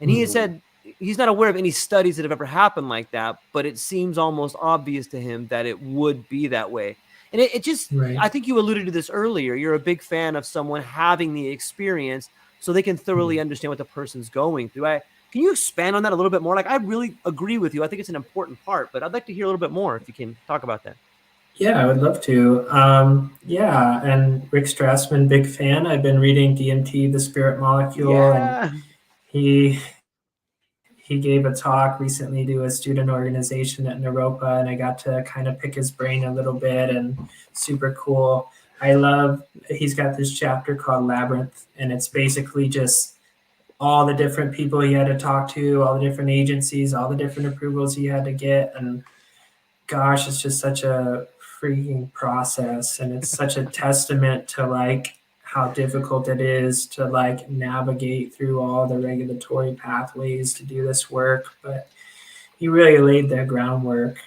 And he had said he's not aware of any studies that have ever happened like that, but it seems almost obvious to him that it would be that way. And it just, I think you alluded to this earlier. You're a big fan of someone having the experience so they can thoroughly understand what the person's going through. Can you expand on that a little bit more? Like, I really agree with you. I think it's an important part, but I'd like to hear a little bit more if you can talk about that. Yeah, I would love to. And Rick Strassman, big fan. I've been reading DMT, The Spirit Molecule, and he gave a talk recently to a student organization at Naropa, and I got to kind of pick his brain a little bit, and super cool. He's got this chapter called Labyrinth, and it's basically just all the different people he had to talk to, all the different agencies, all the different approvals he had to get. And gosh, it's just such a freaking process, and it's such a testament to like how difficult it is to like navigate through all the regulatory pathways to do this work. But he really laid the groundwork.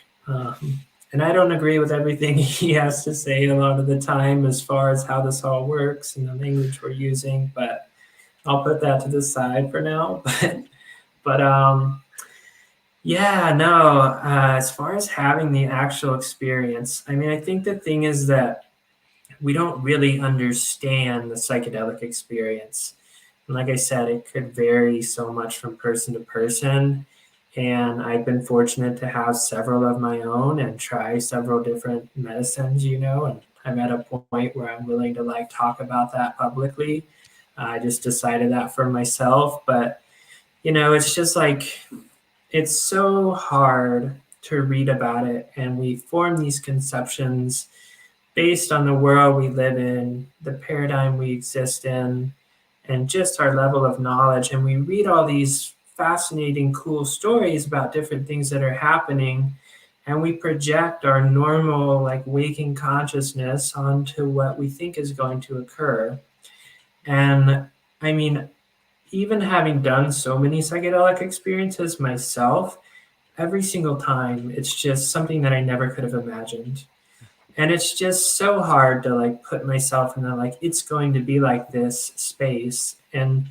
And I don't agree with everything he has to say a lot of the time as far as how this all works and the language we're using, but I'll put that to the side for now. But yeah, no, as far as having the actual experience, I mean, I think the thing is that we don't really understand the psychedelic experience. And like I said, it could vary so much from person to person. And I've been fortunate to have several of my own and try several different medicines, you know, and I'm at a point where I'm willing to like talk about that publicly. I just decided that for myself, but you know, it's just like, it's so hard to read about it, and we form these conceptions based on the world we live in, the paradigm we exist in, and just our level of knowledge. And we read all these fascinating, cool stories about different things that are happening, and we project our normal, like, waking consciousness onto what we think is going to occur. And I mean, even having done so many psychedelic experiences myself, every single time it's just something that I never could have imagined. And it's just so hard to like put myself in the like, it's going to be like this space. And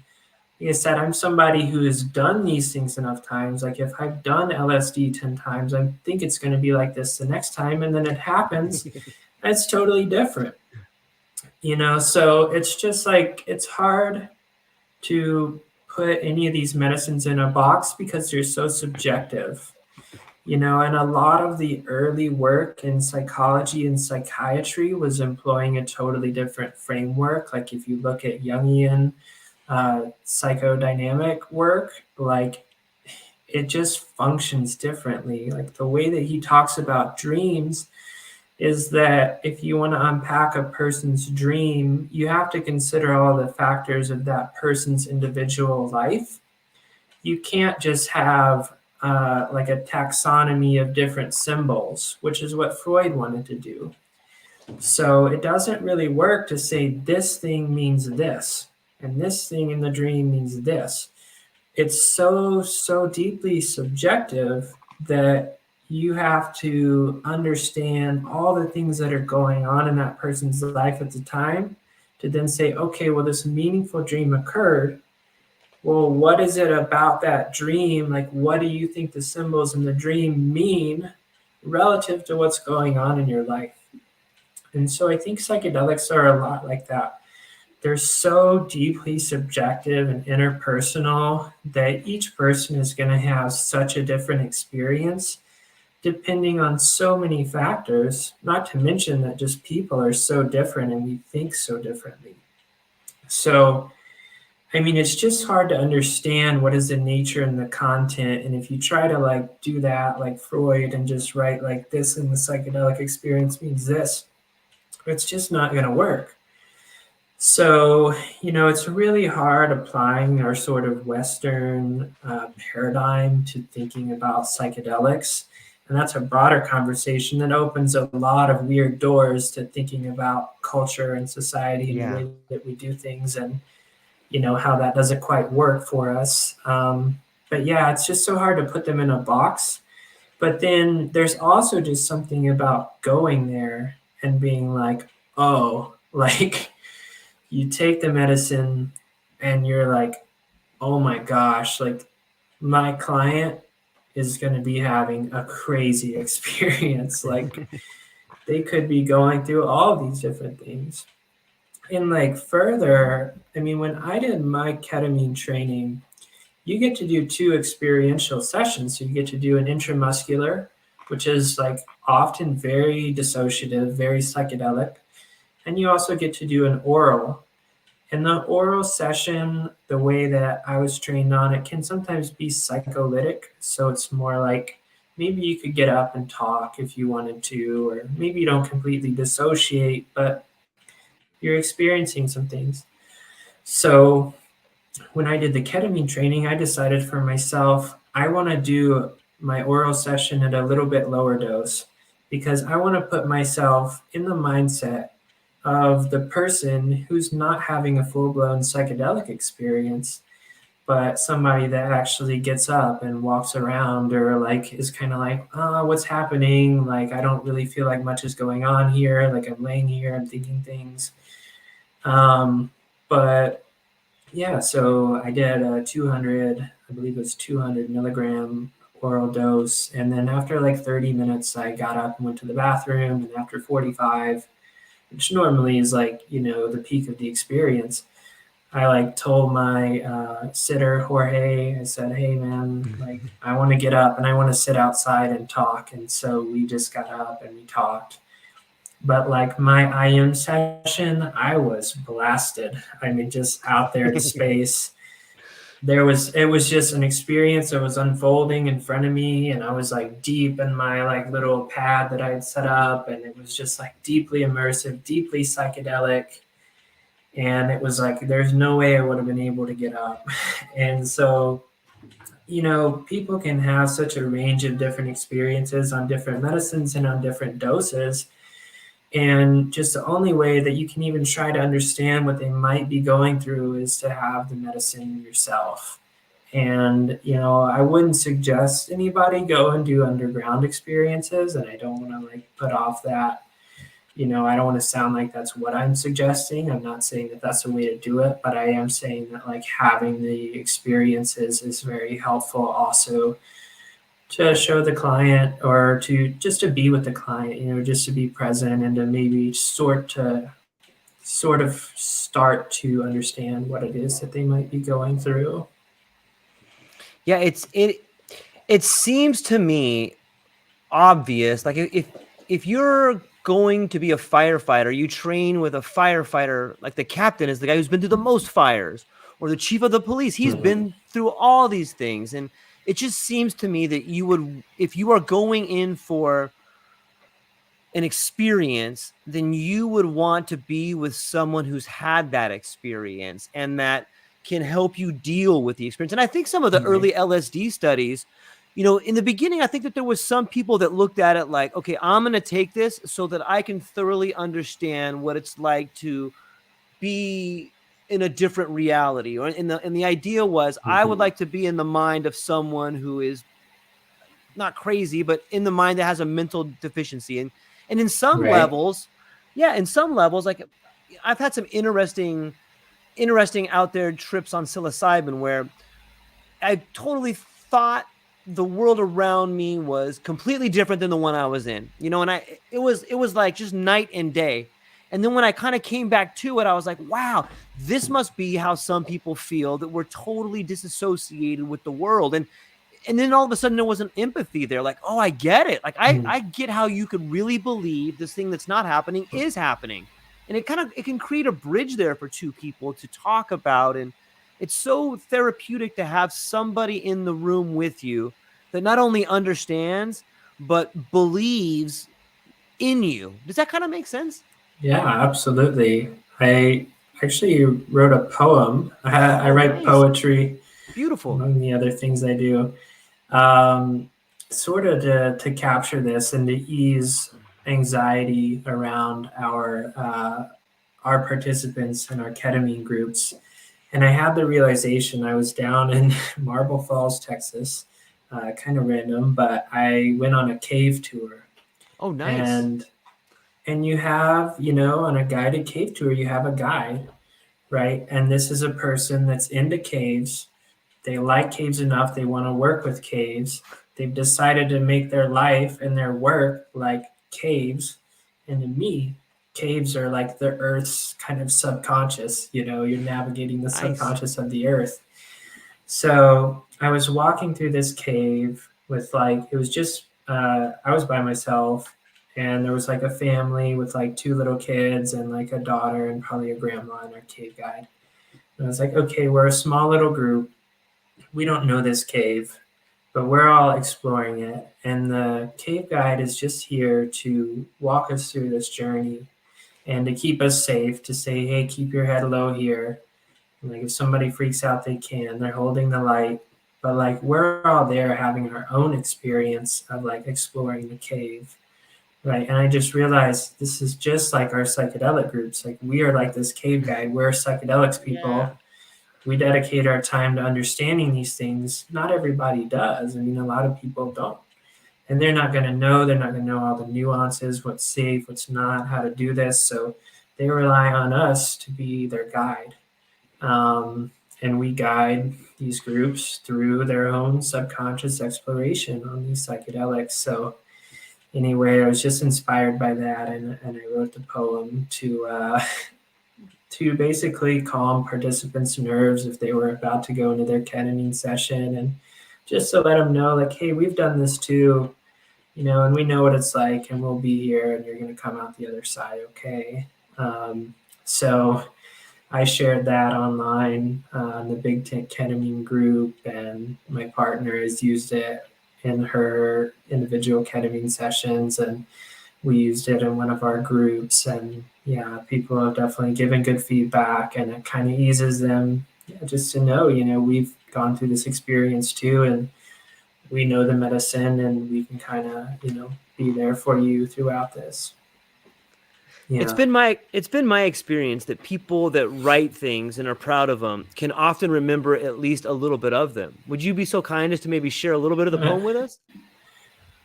like I said, I'm somebody who has done these things enough times. Like if I've done LSD 10 times, I think it's going to be like this the next time. And then it happens. It's totally different, you know? So it's just like, it's hard to put any of these medicines in a box because they're so subjective, you know. And a lot of the early work in psychology and psychiatry was employing a totally different framework. Like if you look at Jungian psychodynamic work, like it just functions differently. Like the way that he talks about dreams is that if you want to unpack a person's dream, you have to consider all the factors of that person's individual life. You can't just have like a taxonomy of different symbols, which is what Freud wanted to do. So it doesn't really work to say this thing means this, and this thing in the dream means this. It's so deeply subjective that you have to understand all the things that are going on in that person's life at the time to then say, okay, well, this meaningful dream occurred. Well, what is it about that dream? Like, what do you think the symbols in the dream mean relative to what's going on in your life? And so I think psychedelics are a lot like that. They're so deeply subjective and interpersonal that each person is going to have such a different experience depending on so many factors, not to mention that just people are so different and we think so differently. So, I mean, it's just hard to understand what is the nature and the content. And if you try to like do that like Freud and just write like this in the psychedelic experience means this, it's just not going to work. So, you know, it's really hard applying our sort of Western paradigm to thinking about psychedelics. And that's a broader conversation that opens a lot of weird doors to thinking about culture and society and the way that we do things, and, you know, how that doesn't quite work for us. But yeah, it's just so hard to put them in a box. But then there's also just something about going there and being like, oh, like you take the medicine and you're like, oh my gosh, like my client is going to be having a crazy experience. Like they could be going through all these different things. And like further, I mean, when I did my ketamine training, you get to do 2 experiential sessions. So you get to do an intramuscular, which is like often very dissociative, very psychedelic. And you also get to do an oral. And the oral session, the way that I was trained on it, can sometimes be psycholytic. So it's more like maybe you could get up and talk if you wanted to, or maybe you don't completely dissociate, but you're experiencing some things. So when I did the ketamine training, I decided for myself, I want to do my oral session at a little bit lower dose because I want to put myself in the mindset of the person who's not having a full-blown psychedelic experience, but somebody that actually gets up and walks around, or like is kind of like, oh, what's happening? Like, I don't really feel like much is going on here. Like, I'm laying here, I'm thinking things. But yeah, so I did a 200, I believe it was 200 milligram oral dose. And then after like 30 minutes, I got up and went to the bathroom. And after 45, which normally is like, the peak of the experience, I like told my sitter, Jorge, I said, hey man, like I want to get up and I want to sit outside and talk. And so we just got up and we talked. But like my IM session, I was blasted. I mean, just out there to space. It was just an experience that was unfolding in front of me, and I was like deep in my like little pad that I had set up, and it was just like deeply immersive, deeply psychedelic. And it was like there's no way I would have been able to get up. And so, people can have such a range of different experiences on different medicines and on different doses. And just the only way that you can even try to understand what they might be going through is to have the medicine yourself. And, I wouldn't suggest anybody go and do underground experiences. And I don't want to like put off that, I don't want to sound like that's what I'm suggesting. I'm not saying that that's the way to do it, but I am saying that like having the experiences is very helpful also to show the client, or to be with the client, just to be present and to maybe sort of start to understand what it is that they might be going through. Yeah, it seems to me obvious. Like if you're going to be a firefighter, you train with a firefighter, like the captain is the guy who's been through the most fires, or the chief of the police. He's been through all these things. And it just seems to me that you would, if you are going in for an experience, then you would want to be with someone who's had that experience and that can help you deal with the experience. And I think some of the early LSD studies, in the beginning, I think that there was some people that looked at it like, okay, I'm going to take this so that I can thoroughly understand what it's like to be in a different reality. And the idea was I would like to be in the mind of someone who is not crazy, but in the mind that has a mental deficiency. And in some levels, like I've had some interesting out there trips on psilocybin where I totally thought the world around me was completely different than the one I was in, and it was like just night and day. And then when I kind of came back to it, I was like, wow, this must be how some people feel, that we're totally disassociated with the world. And then all of a sudden there was an empathy there. Like, oh, I get it. Like I get how you could really believe this thing that's not happening is happening. And it can create a bridge there for two people to talk about. And it's so therapeutic to have somebody in the room with you that not only understands, but believes in you. Does that kind of make sense? Yeah, absolutely. I actually wrote a poem. I write nice. poetry. Beautiful. Among the other things I do. Sort of to capture this and to ease anxiety around our participants in our ketamine groups. And I had the realization, I was down in Marble Falls, Texas, kind of random, but I went on a cave tour. Oh, nice. And you have, on a guided cave tour, you have a guide, right? And this is a person that's into caves. They like caves enough, they want to work with caves. They've decided to make their life and their work like caves. And to me, caves are like the earth's kind of subconscious. You're navigating the subconscious of the earth. So I was walking through this cave with it was just, I was by myself, and there was like a family with like two little kids and like a daughter and probably a grandma and our cave guide. And I was like, okay, we're a small little group. We don't know this cave, but we're all exploring it. And the cave guide is just here to walk us through this journey and to keep us safe, to say, hey, keep your head low here. And like if somebody freaks out, they can. They're holding the light. But like we're all there having our own experience of like exploring the cave. Right. And I just realized this is just like our psychedelic groups. Like we are like this cave guide. We're psychedelics Yeah. people. We dedicate our time to understanding these things. Not everybody does. I mean, a lot of people don't. And they're not going to know. They're not going to know all the nuances, what's safe, what's not, how to do this. So they rely on us to be their guide. And we guide these groups through their own subconscious exploration on these psychedelics. So anyway, I was just inspired by that, and I wrote the poem to basically calm participants' nerves if they were about to go into their ketamine session, and just to let them know, like, hey, we've done this too, and we know what it's like, and we'll be here, and you're going to come out the other side, okay? So I shared that online in the Big Tent Ketamine group, and my partner has used it in her individual ketamine sessions, and we used it in one of our groups. And yeah, people have definitely given good feedback, and it kind of eases them just to know, we've gone through this experience too, and we know the medicine, and we can kind of, be there for you throughout this. Yeah. It's been my experience that people that write things and are proud of them can often remember at least a little bit of them. Would you be so kind as to maybe share a little bit of the poem with us?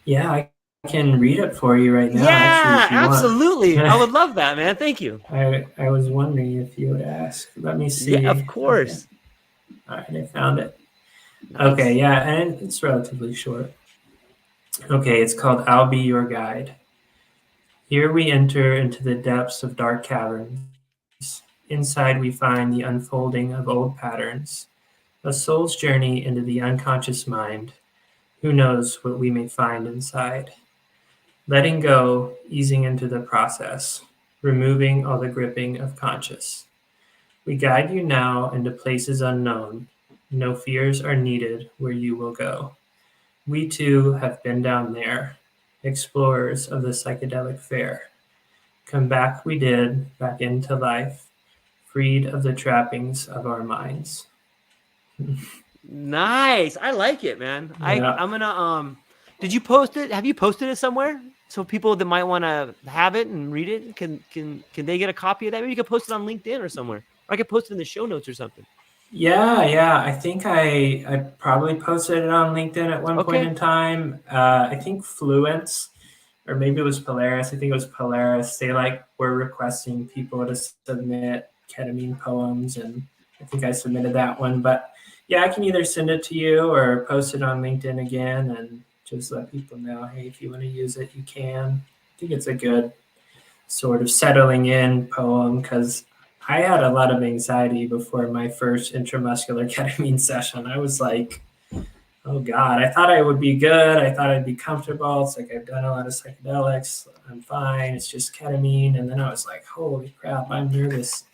Yeah, I can read it for you right now. Yeah, actually, if you absolutely. want. I would love that, man. Thank you. I was wondering if you would ask. Let me see. Yeah, of course. Okay. All right, I found it. Nice. Okay, yeah, and it's relatively short. Okay, it's called I'll Be Your Guide. Here we enter into the depths of dark caverns. Inside we find the unfolding of old patterns, a soul's journey into the unconscious mind. Who knows what we may find inside? Letting go, easing into the process, removing all the gripping of conscious. We guide you now into places unknown. No fears are needed where you will go. We too have been down there, explorers of the psychedelic fair. Come back we did, back into life, freed of the trappings of our minds. Nice. I like it, man. Yeah. I'm gonna did you post it? Have you posted it somewhere? So people that might want to have it and read it, can they get a copy of that? Maybe you could post it on LinkedIn or somewhere. Or I could post it in the show notes or something. Yeah. I think I probably posted it on LinkedIn at one point in time. I think Fluence, or maybe it was Polaris. I think it was Polaris. They were requesting people to submit ketamine poems, and I think I submitted that one. But yeah, I can either send it to you or post it on LinkedIn again, and just let people know, hey, if you want to use it, you can. I think it's a good sort of settling in poem, because I had a lot of anxiety before my first intramuscular ketamine session. I was like, oh God, I thought I would be good. I thought I'd be comfortable. It's like, I've done a lot of psychedelics. I'm fine. It's just ketamine. And then I was like, holy crap, I'm nervous.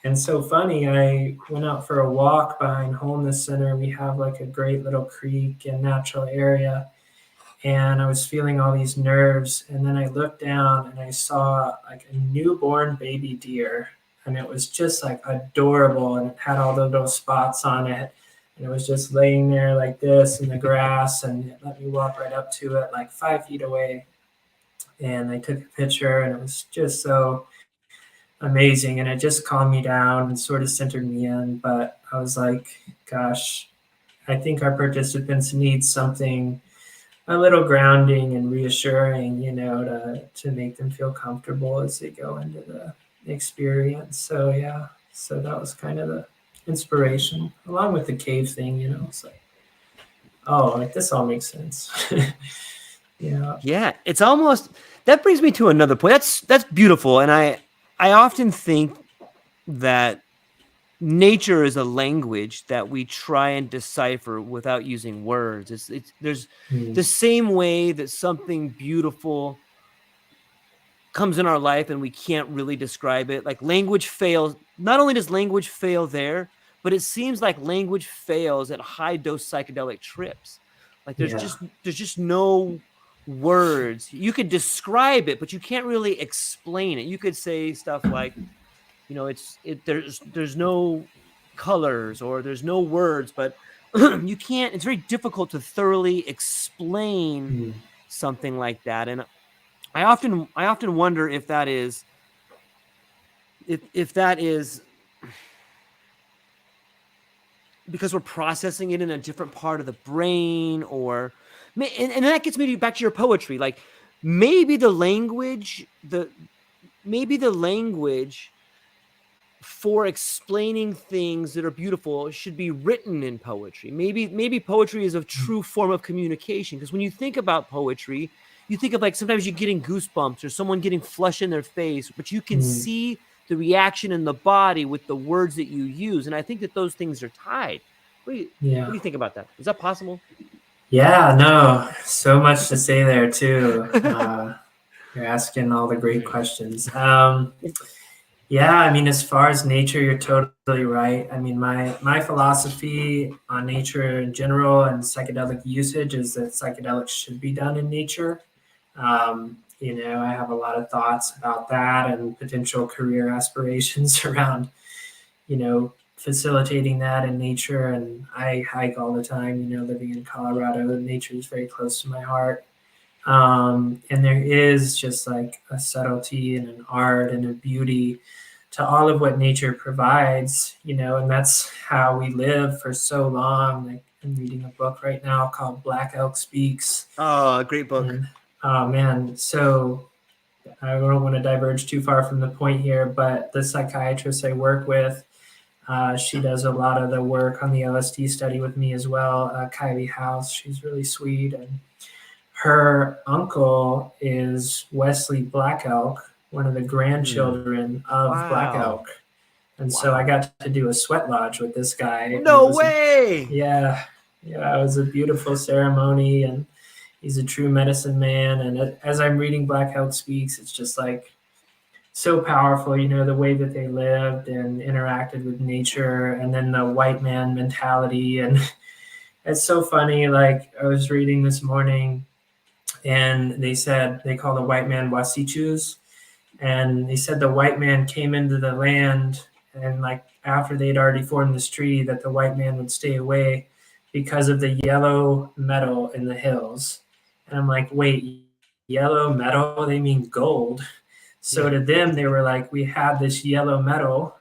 And so funny, I went out for a walk behind Wholeness Center. We have a great little creek and natural area. And I was feeling all these nerves. And then I looked down and I saw a newborn baby deer. And it was just adorable. And it had all the little spots on it. And it was just laying there like this in the grass. And it let me walk right up to it 5 feet away. And I took a picture, and it was just so amazing, and it just calmed me down and sort of centered me in. But I was like, gosh, I think our participants need something a little grounding and reassuring, to make them feel comfortable as they go into the experience. So yeah, so that was kind of the inspiration, along with the cave thing. It's this all makes sense. Yeah, it's almost, that brings me to another point. That's beautiful, and I often think that nature is a language that we try and decipher without using words. There's the same way that something beautiful comes in our life and we can't really describe it. Language fails. Not only does language fail there, but it seems like language fails at high dose psychedelic trips. There's just no words. You could describe it, but you can't really explain it. You could say stuff like, there's no colors or there's no words, but you can't. It's very difficult to thoroughly explain something like that. And I often wonder if that is because we're processing it in a different part of the brain, or and that gets me back to your poetry. Like maybe the language for explaining things that are beautiful should be written in poetry. Maybe poetry is a true form of communication, because when you think about poetry, you think of like sometimes you're getting goosebumps or someone getting flush in their face, but you can see the reaction in the body with the words that you use. And I think that those things are tied. What do you think about that? Is that possible? Yeah, no, so much to say there too. You're asking all the great questions. Yeah, I mean, as far as nature, you're totally right. I mean, my philosophy on nature in general and psychedelic usage is that psychedelics should be done in nature. I have a lot of thoughts about that and potential career aspirations around, facilitating that in nature. And I hike all the time, living in Colorado, nature is very close to my heart. And there is just like a subtlety and an art and a beauty to all of what nature provides, and that's how we live for so long. Like I'm reading a book right now called Black Elk Speaks. Oh, great book. And, oh man, so I don't want to diverge too far from the point here, but the psychiatrist I work with, she does a lot of the work on the LSD study with me as well. Kylie House, she's really sweet, and her uncle is Wesley Black Elk, one of the grandchildren of Black Elk. And so I got to do a sweat lodge with this guy. No way! Yeah, it was a beautiful ceremony, and he's a true medicine man. And as I'm reading Black Elk Speaks, it's just like so powerful, the way that they lived and interacted with nature, and then the white man mentality. And it's so funny. Like I was reading this morning, and they said they call the white man Wasichus, and they said the white man came into the land, and like after they'd already formed this treaty that the white man would stay away because of the yellow metal in the hills. And I'm like, wait, yellow metal? They mean gold. So to them, they were like, we have this yellow metal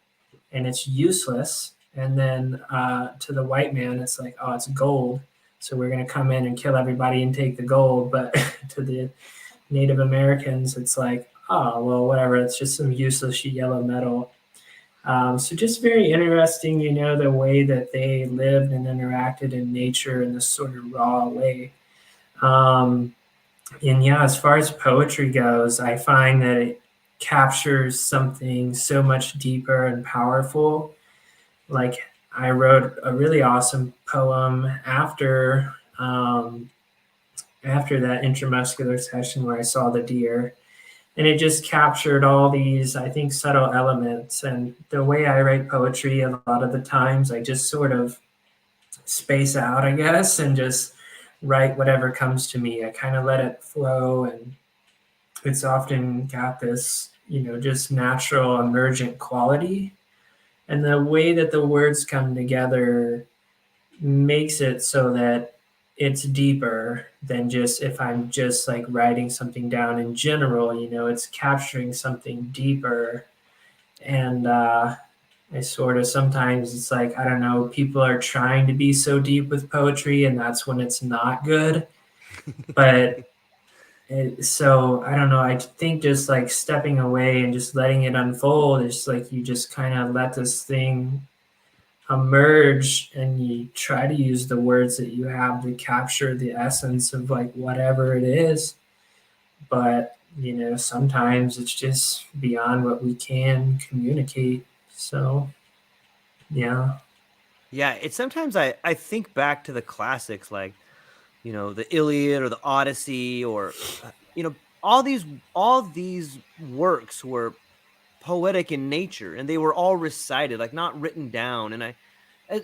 and it's useless. And then to the white man, it's like, oh, it's gold. So we're going to come in and kill everybody and take the gold. But to the Native Americans, it's like, oh, well, whatever. It's just some useless yellow metal. So just very interesting, the way that they lived and interacted in nature in this sort of raw way. And yeah, as far as poetry goes, I find that it captures something so much deeper and powerful. Like I wrote a really awesome poem after that intramuscular session where I saw the deer. And it just captured all these, I think, subtle elements. And the way I write poetry, a lot of the times, I just sort of space out, I guess, and just write whatever comes to me. I kind of let it flow. And it's often got this, just natural emergent quality. And the way that the words come together makes it so that it's deeper than just if I'm just like writing something down in general, it's capturing something deeper. And I sort of sometimes it's like, I don't know, people are trying to be so deep with poetry and that's when it's not good. But so I don't know, I think just like stepping away and just letting it unfold is like you just kind of let this thing emerge and you try to use the words that you have to capture the essence of like whatever it is. But sometimes it's just beyond what we can communicate. So yeah, it's sometimes I think back to the classics, like the Iliad or the Odyssey, or all these works were poetic in nature, and they were all recited, like not written down. And I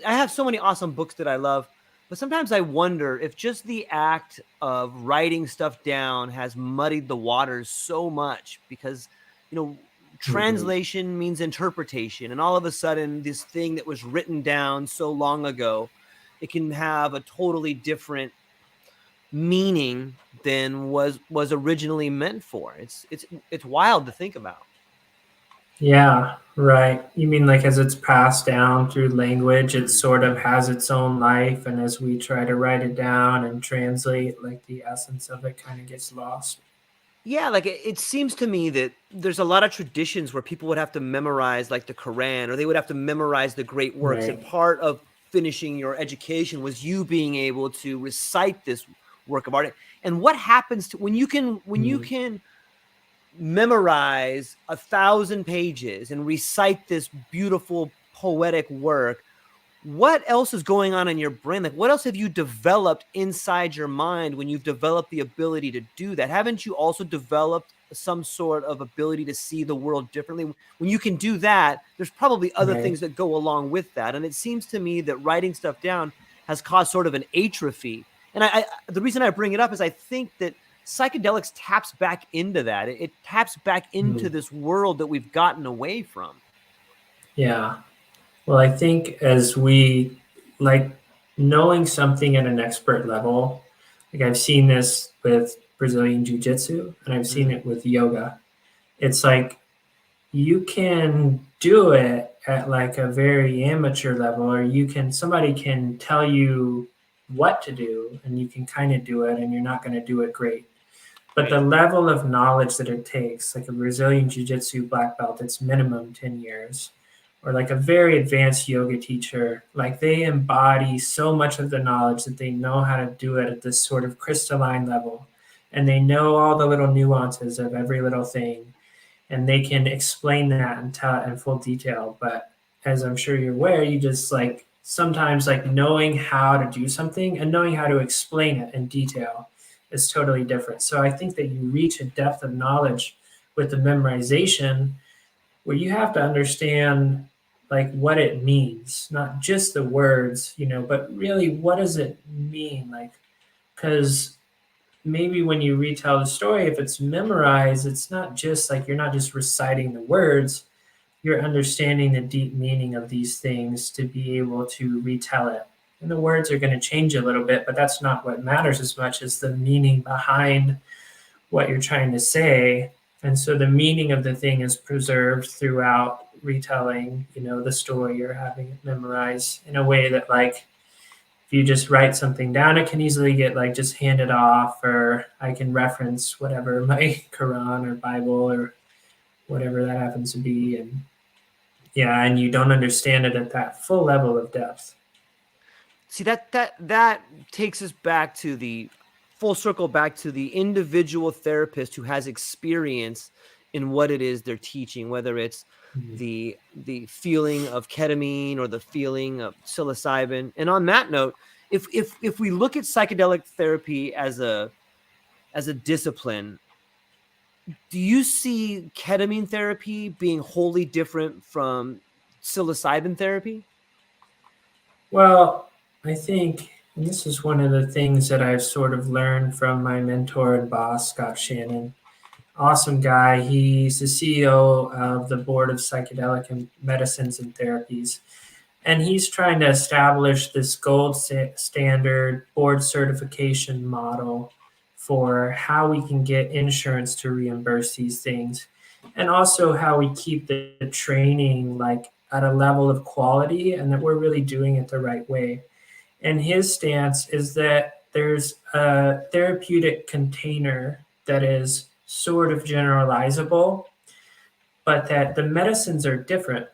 have so many awesome books that I love, but sometimes I wonder if just the act of writing stuff down has muddied the waters so much, because translation means interpretation, and all of a sudden this thing that was written down so long ago, it can have a totally different meaning than was originally meant for. It's wild to think about. Yeah, right. You mean like as it's passed down through language, it sort of has its own life, and as we try to write it down and translate, like the essence of it kind of gets lost. Yeah, like it seems to me that there's a lot of traditions where people would have to memorize like the Quran, or they would have to memorize the great works. And Right. part of finishing your education was you being able to recite this work of art. And what happens to when you can memorize 1,000 pages and recite this beautiful poetic work? What else is going on in your brain? Like, what else have you developed inside your mind when you've developed the ability to do that? Haven't you also developed some sort of ability to see the world differently? When you can do that, there's probably other Right. things that go along with that. And it seems to me that writing stuff down has caused sort of an atrophy. And the reason I bring it up is I think that psychedelics taps back into that. It taps back into Mm. this world that we've gotten away from. Yeah. Well, I think as we like knowing something at an expert level, like I've seen this with Brazilian Jiu Jitsu and I've seen Mm. it with yoga. It's like you can do it at like a very amateur level, or somebody can tell you what to do and you can kind of do it and you're not going to do it great. But Right. the level of knowledge that it takes, like a Brazilian Jiu Jitsu black belt, it's minimum 10 years. Or like a very advanced yoga teacher, like they embody so much of the knowledge that they know how to do it at this sort of crystalline level. And they know all the little nuances of every little thing. And they can explain that and tell it in full detail. But as I'm sure you're aware, you just like sometimes like knowing how to do something and knowing how to explain it in detail is totally different. So I think that you reach a depth of knowledge with the memorization where you have to understand like what it means, not just the words, but really what does it mean? Like, because maybe when you retell the story, if it's memorized, it's not just like you're not just reciting the words, you're understanding the deep meaning of these things to be able to retell it. And the words are going to change a little bit, but that's not what matters as much as the meaning behind what you're trying to say. And so the meaning of the thing is preserved throughout retelling, the story or having it memorized in a way that like if you just write something down, it can easily get like just handed off, or I can reference whatever my Quran or Bible or whatever that happens to be. And yeah, and you don't understand it at that full level of depth. See, that takes us back to the full circle, back to the individual therapist who has experience in what it is they're teaching, whether it's Mhm. the feeling of ketamine or the feeling of psilocybin. And on that note, if we look at psychedelic therapy as a discipline, do you see ketamine therapy being wholly different from psilocybin therapy? Well, I think, and this is one of the things that I've sort of learned from my mentor and boss, Scott Shannon. Awesome guy. He's the CEO of the Board of Psychedelic and Medicines and Therapies. And he's trying to establish this gold standard board certification model for how we can get insurance to reimburse these things, and also how we keep the training like at a level of quality and that we're really doing it the right way. And his stance is that there's a therapeutic container that is sort of generalizable, but that the medicines are different,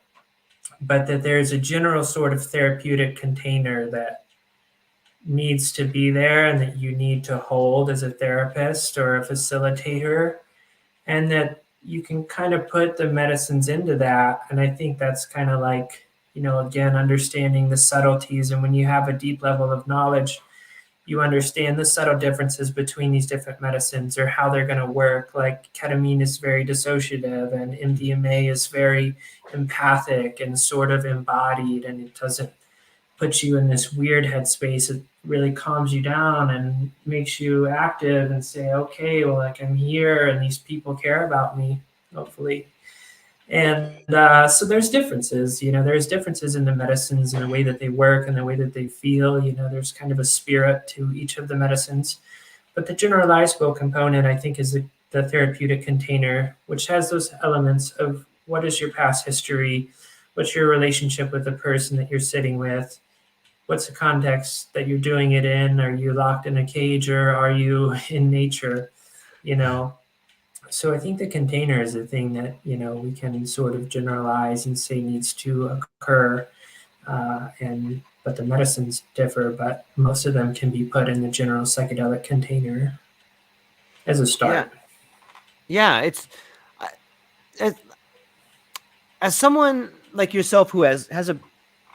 but that there's a general sort of therapeutic container that needs to be there and that you need to hold as a therapist or a facilitator, and that you can kind of put the medicines into that. And I think that's kind of like, again, understanding the subtleties. And when you have a deep level of knowledge, you understand the subtle differences between these different medicines or how they're going to work. Like ketamine is very dissociative and MDMA is very empathic and sort of embodied, and it doesn't put you in this weird headspace. It really calms you down and makes you active and say, okay, well, like I'm here and these people care about me, hopefully. And so there's differences, there's differences in the medicines and the way that they work and the way that they feel. There's kind of a spirit to each of the medicines. But the generalizable component, I think, is the therapeutic container, which has those elements of what is your past history, what's your relationship with the person that you're sitting with, what's the context that you're doing it in, are you locked in a cage or are you in nature, you know? So I think the container is the thing that, you know, we can sort of generalize and say needs to occur. But the medicines differ, but most of them can be put in the general psychedelic container as a start. Yeah. It's as, as someone like yourself who has an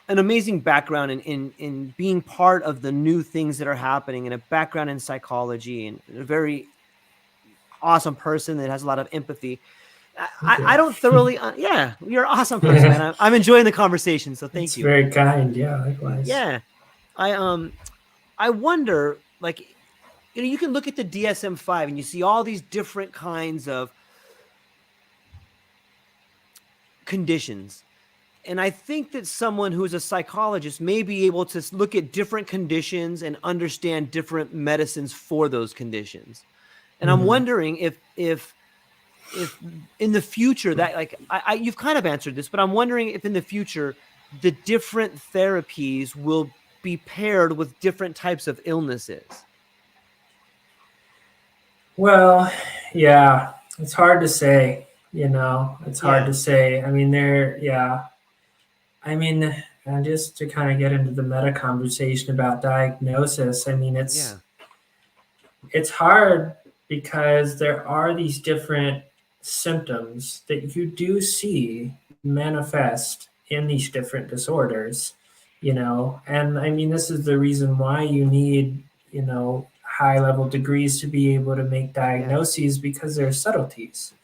amazing background in being part of the new things that are happening, and a background in psychology, and a very awesome person that has a lot of empathy. I don't thoroughly, yeah, you're an awesome person, man. I'm enjoying the conversation, so thank It's you. very kind. Yeah, likewise. Yeah, I wonder, like, you know, you can look at the DSM-5 and you see all these different kinds of conditions. And I think that someone who's a psychologist may be able to look at different conditions and understand different medicines for those conditions. And I'm wondering if in the future that, like, you've kind of answered this, but I'm wondering if in the future the different therapies will be paired with different types of illnesses. Well, yeah, it's hard to say, you know, it's hard to say. I mean, I mean, and just to kind of get into the meta conversation about diagnosis, I mean, it's hard because there are these different symptoms that you do see manifest in these different disorders, you know. And I mean, this is the reason why you need, you know, high level degrees to be able to make diagnoses, because there are subtleties,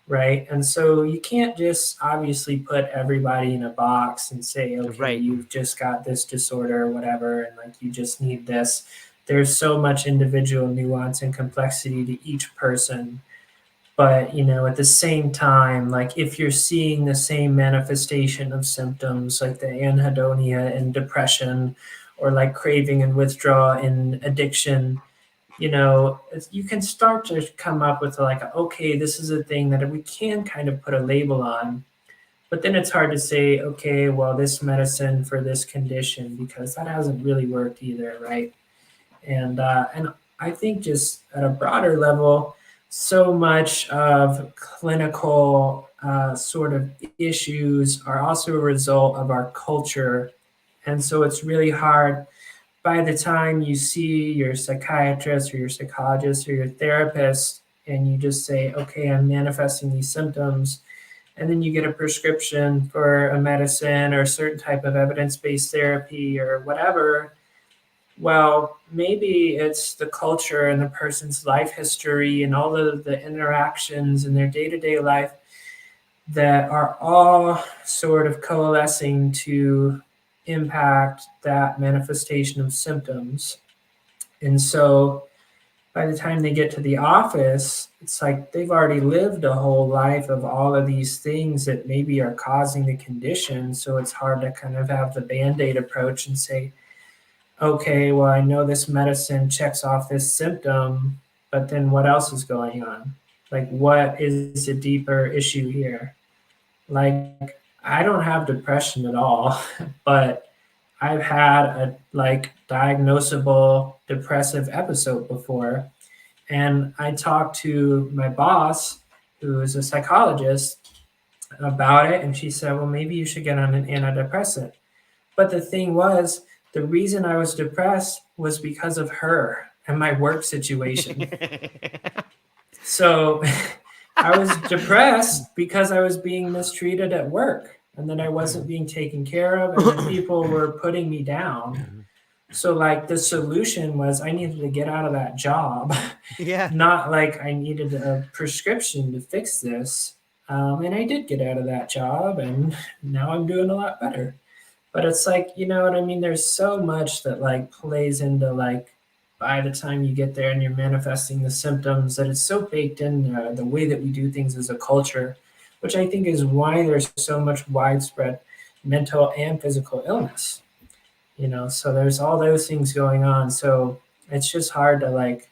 right? And so you can't just obviously put everybody in a box and say, okay, you've just got this disorder or whatever, and like you just need this. There's so much individual nuance and complexity to each person. But, you know, at the same time, like if you're seeing the same manifestation of symptoms like the anhedonia in depression, or like craving and withdrawal in addiction, you know, you can start to come up with like, okay, this is a thing that we can kind of put a label on. But then it's hard to say, okay, well, this medicine for this condition, because that hasn't really worked either, right? And I think just at a broader level, so much of clinical sort of issues are also a result of our culture. And so it's really hard by the time you see your psychiatrist or your psychologist or your therapist, and you just say, okay, I'm manifesting these symptoms, and then you get a prescription for a medicine or a certain type of evidence-based therapy or whatever. Well, maybe it's the culture and the person's life history and all of the interactions in their day-to-day life that are all sort of coalescing to impact that manifestation of symptoms. And so by the time they get to the office, it's like they've already lived a whole life of all of these things that maybe are causing the condition. So it's hard to kind of have the Band-Aid approach and say, okay, well, I know this medicine checks off this symptom, but then what else is going on? Like, what is a deeper issue here? Like, I don't have depression at all, but I've had a like diagnosable depressive episode before. And I talked to my boss, who is a psychologist, about it. And she said, well, maybe you should get on an antidepressant. But the thing was, the reason I was depressed was because of her and my work situation. So I was depressed because I was being mistreated at work, and then I wasn't being taken care of, and then people were putting me down. So like the solution was I needed to get out of that job. Not like I needed a prescription to fix this. And I did get out of that job, and now I'm doing a lot better. But it's like, you know what I mean? There's so much that like plays into like by the time you get there and you're manifesting the symptoms, that it's so baked in the way that we do things as a culture, which I think is why there's so much widespread mental and physical illness. You know, so there's all those things going on. So it's just hard to like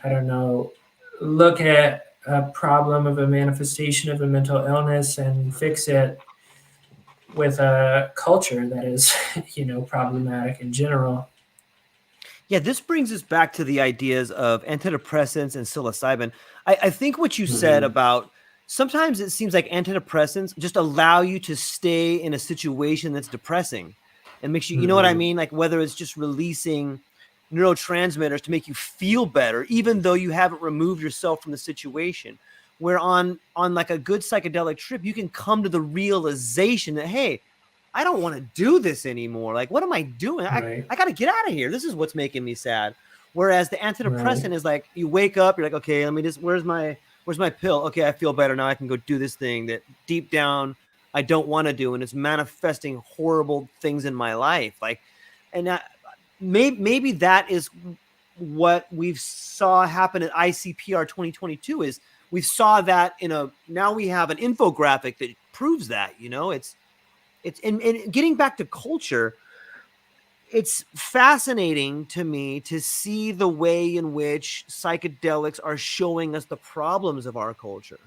I don't know, look at a problem of a manifestation of a mental illness and fix it with a culture that is, problematic in general. Yeah, this brings us back to the ideas of antidepressants and psilocybin. I think what you said Mm-hmm. about sometimes it seems like antidepressants just allow you to stay in a situation that's depressing and makes you, you know what I Mm-hmm. mean? Like whether it's just releasing neurotransmitters to make you feel better, even though you haven't removed yourself from the situation. Where on like a good psychedelic trip, you can come to the realization that, hey, I don't want to do this anymore. Like, what am I doing? Right. I got to get out of here. This is what's making me sad. Whereas the Right. antidepressant is like, you wake up, you're like, okay, let me just, where's my pill? Okay, I feel better now. I can go do this thing that deep down I don't want to do, and it's manifesting horrible things in my life. Like, and maybe that is what we've saw happen at ICPR 2022 is we saw that now we have an infographic that proves that, it's and getting back to culture, it's fascinating to me to see the way in which psychedelics are showing us the problems of our culture.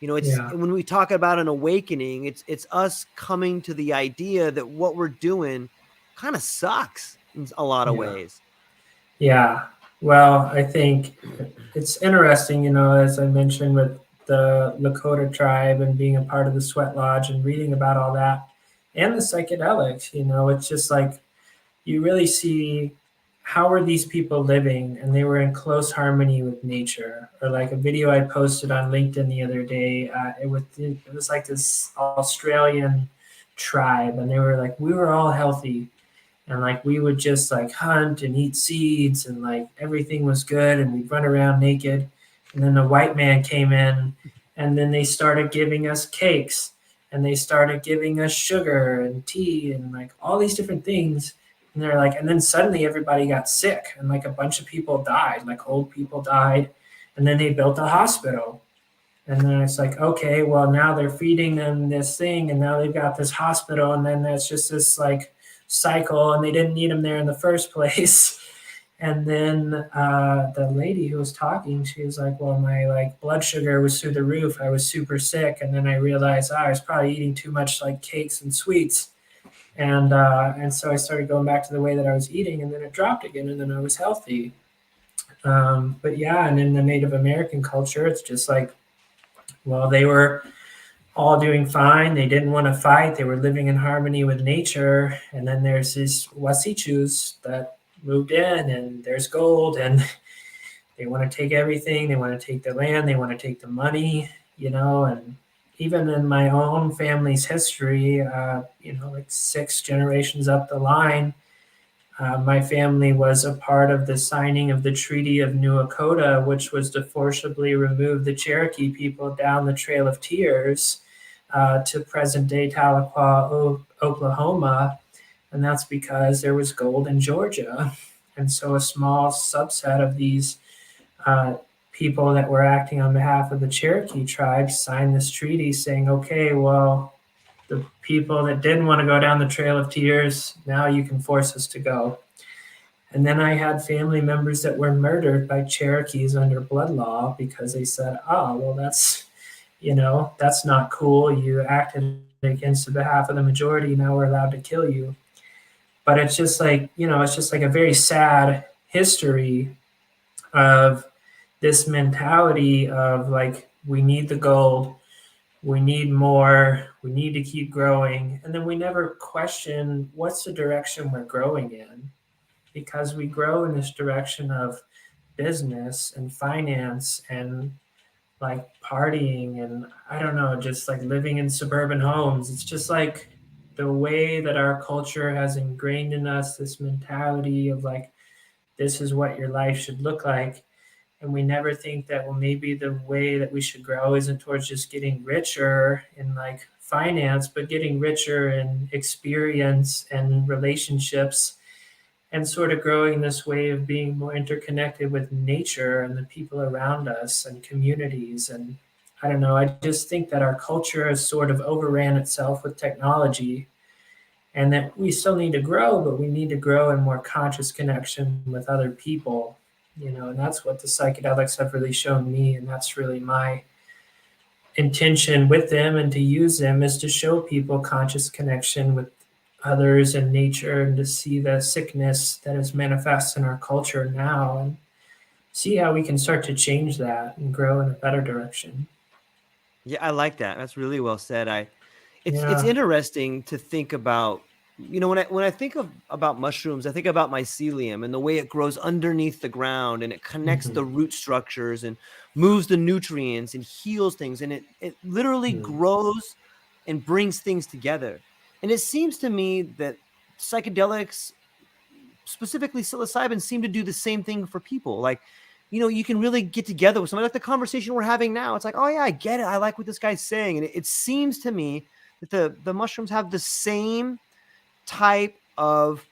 It's Yeah. when we talk about an awakening, it's us coming to the idea that what we're doing kind of sucks in a lot of Yeah. ways. Yeah. Well, I think it's interesting, as I mentioned with the Lakota tribe and being a part of the Sweat Lodge and reading about all that and the psychedelics, it's just like you really see how are these people living, and they were in close harmony with nature. Or like a video I posted on LinkedIn the other day, it was like this Australian tribe, and they were like, we were all healthy, and like we would just like hunt and eat seeds, and like everything was good, and we'd run around naked. And then the white man came in, and then they started giving us cakes, and they started giving us sugar and tea and like all these different things. And they're like, and then suddenly everybody got sick, and like a bunch of people died, like old people died. And then they built a hospital. And then it's like, okay, well, now they're feeding them this thing, and now they've got this hospital, and then that's just this like cycle, and they didn't need them there in the first place. And then the lady who was talking, she was like, well, my like blood sugar was through the roof. I was super sick, and then I realized I was probably eating too much like cakes and sweets, and so I started going back to the way that I was eating, and then it dropped again, and then I was healthy. But yeah, and in the Native American culture, it's just like, well, they were all doing fine. They didn't want to fight. They were living in harmony with nature. And then there's these Wasichus that moved in, and there's gold, and they want to take everything. They want to take the land. They want to take the money, and even in my own family's history, like 6 generations up the line, my family was a part of the signing of the Treaty of New Dakota, which was to forcibly remove the Cherokee people down the Trail of Tears to present day Tahlequah, Oklahoma. And that's because there was gold in Georgia. And so a small subset of these uh, people that were acting on behalf of the Cherokee tribe signed this treaty saying, okay, well, the people that didn't want to go down the Trail of Tears, now you can force us to go. And then I had family members that were murdered by Cherokees under blood law because they said, oh, well, that's not cool. You acted against the behalf of the majority. Now we're allowed to kill you. But it's just like, it's just like a very sad history of this mentality of like, we need the gold, we need more, we need to keep growing. And then we never question what's the direction we're growing in, because we grow in this direction of business and finance and like partying and I don't know, just like living in suburban homes. It's just like the way that our culture has ingrained in us this mentality of like, this is what your life should look like. And we never think that, well, maybe the way that we should grow isn't towards just getting richer in like finance, but getting richer in experience and relationships, and sort of growing this way of being more interconnected with nature and the people around us and communities. And I don't know, I just think that our culture has sort of overran itself with technology, and that we still need to grow, but we need to grow in more conscious connection with other people. And that's what the psychedelics have really shown me, and that's really my intention with them, and to use them is to show people conscious connection with others and nature, and to see the sickness that is manifest in our culture now, and see how we can start to change that and grow in a better direction. Yeah, I like that. That's really well said. It's Yeah. interesting to think about, when I think about mushrooms, I think about mycelium and the way it grows underneath the ground, and it connects the Mhm. root structures and moves the nutrients and heals things, and it literally Mm. grows and brings things together. And it seems to me that psychedelics, specifically psilocybin, seem to do the same thing for people. Like, you can really get together with somebody, like the conversation we're having now. It's like, oh yeah, I get it. I like what this guy's saying. And it seems to me that the mushrooms have the same type of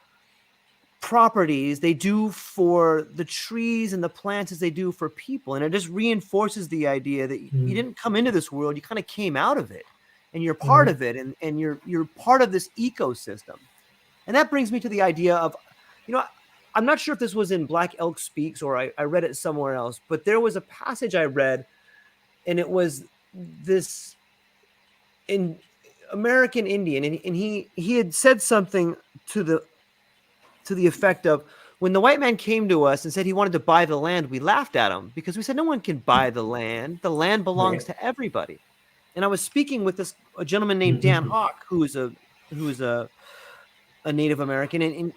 properties they do for the trees and the plants as they do for people. And it just reinforces the idea that you Mm. didn't come into this world, you kind of came out of it, and you're part Right. of it, and you're part of this ecosystem. And that brings me to the idea of, I'm not sure if this was in Black Elk Speaks or I read it somewhere else, but there was a passage I read, and it was this in American Indian, and he had said something to the effect of, when the white man came to us and said he wanted to buy the land, we laughed at him because we said no one can buy the land. The land belongs Right. to everybody. And I was speaking with a gentleman named Dan Mhm. Hawk, who is a Native American,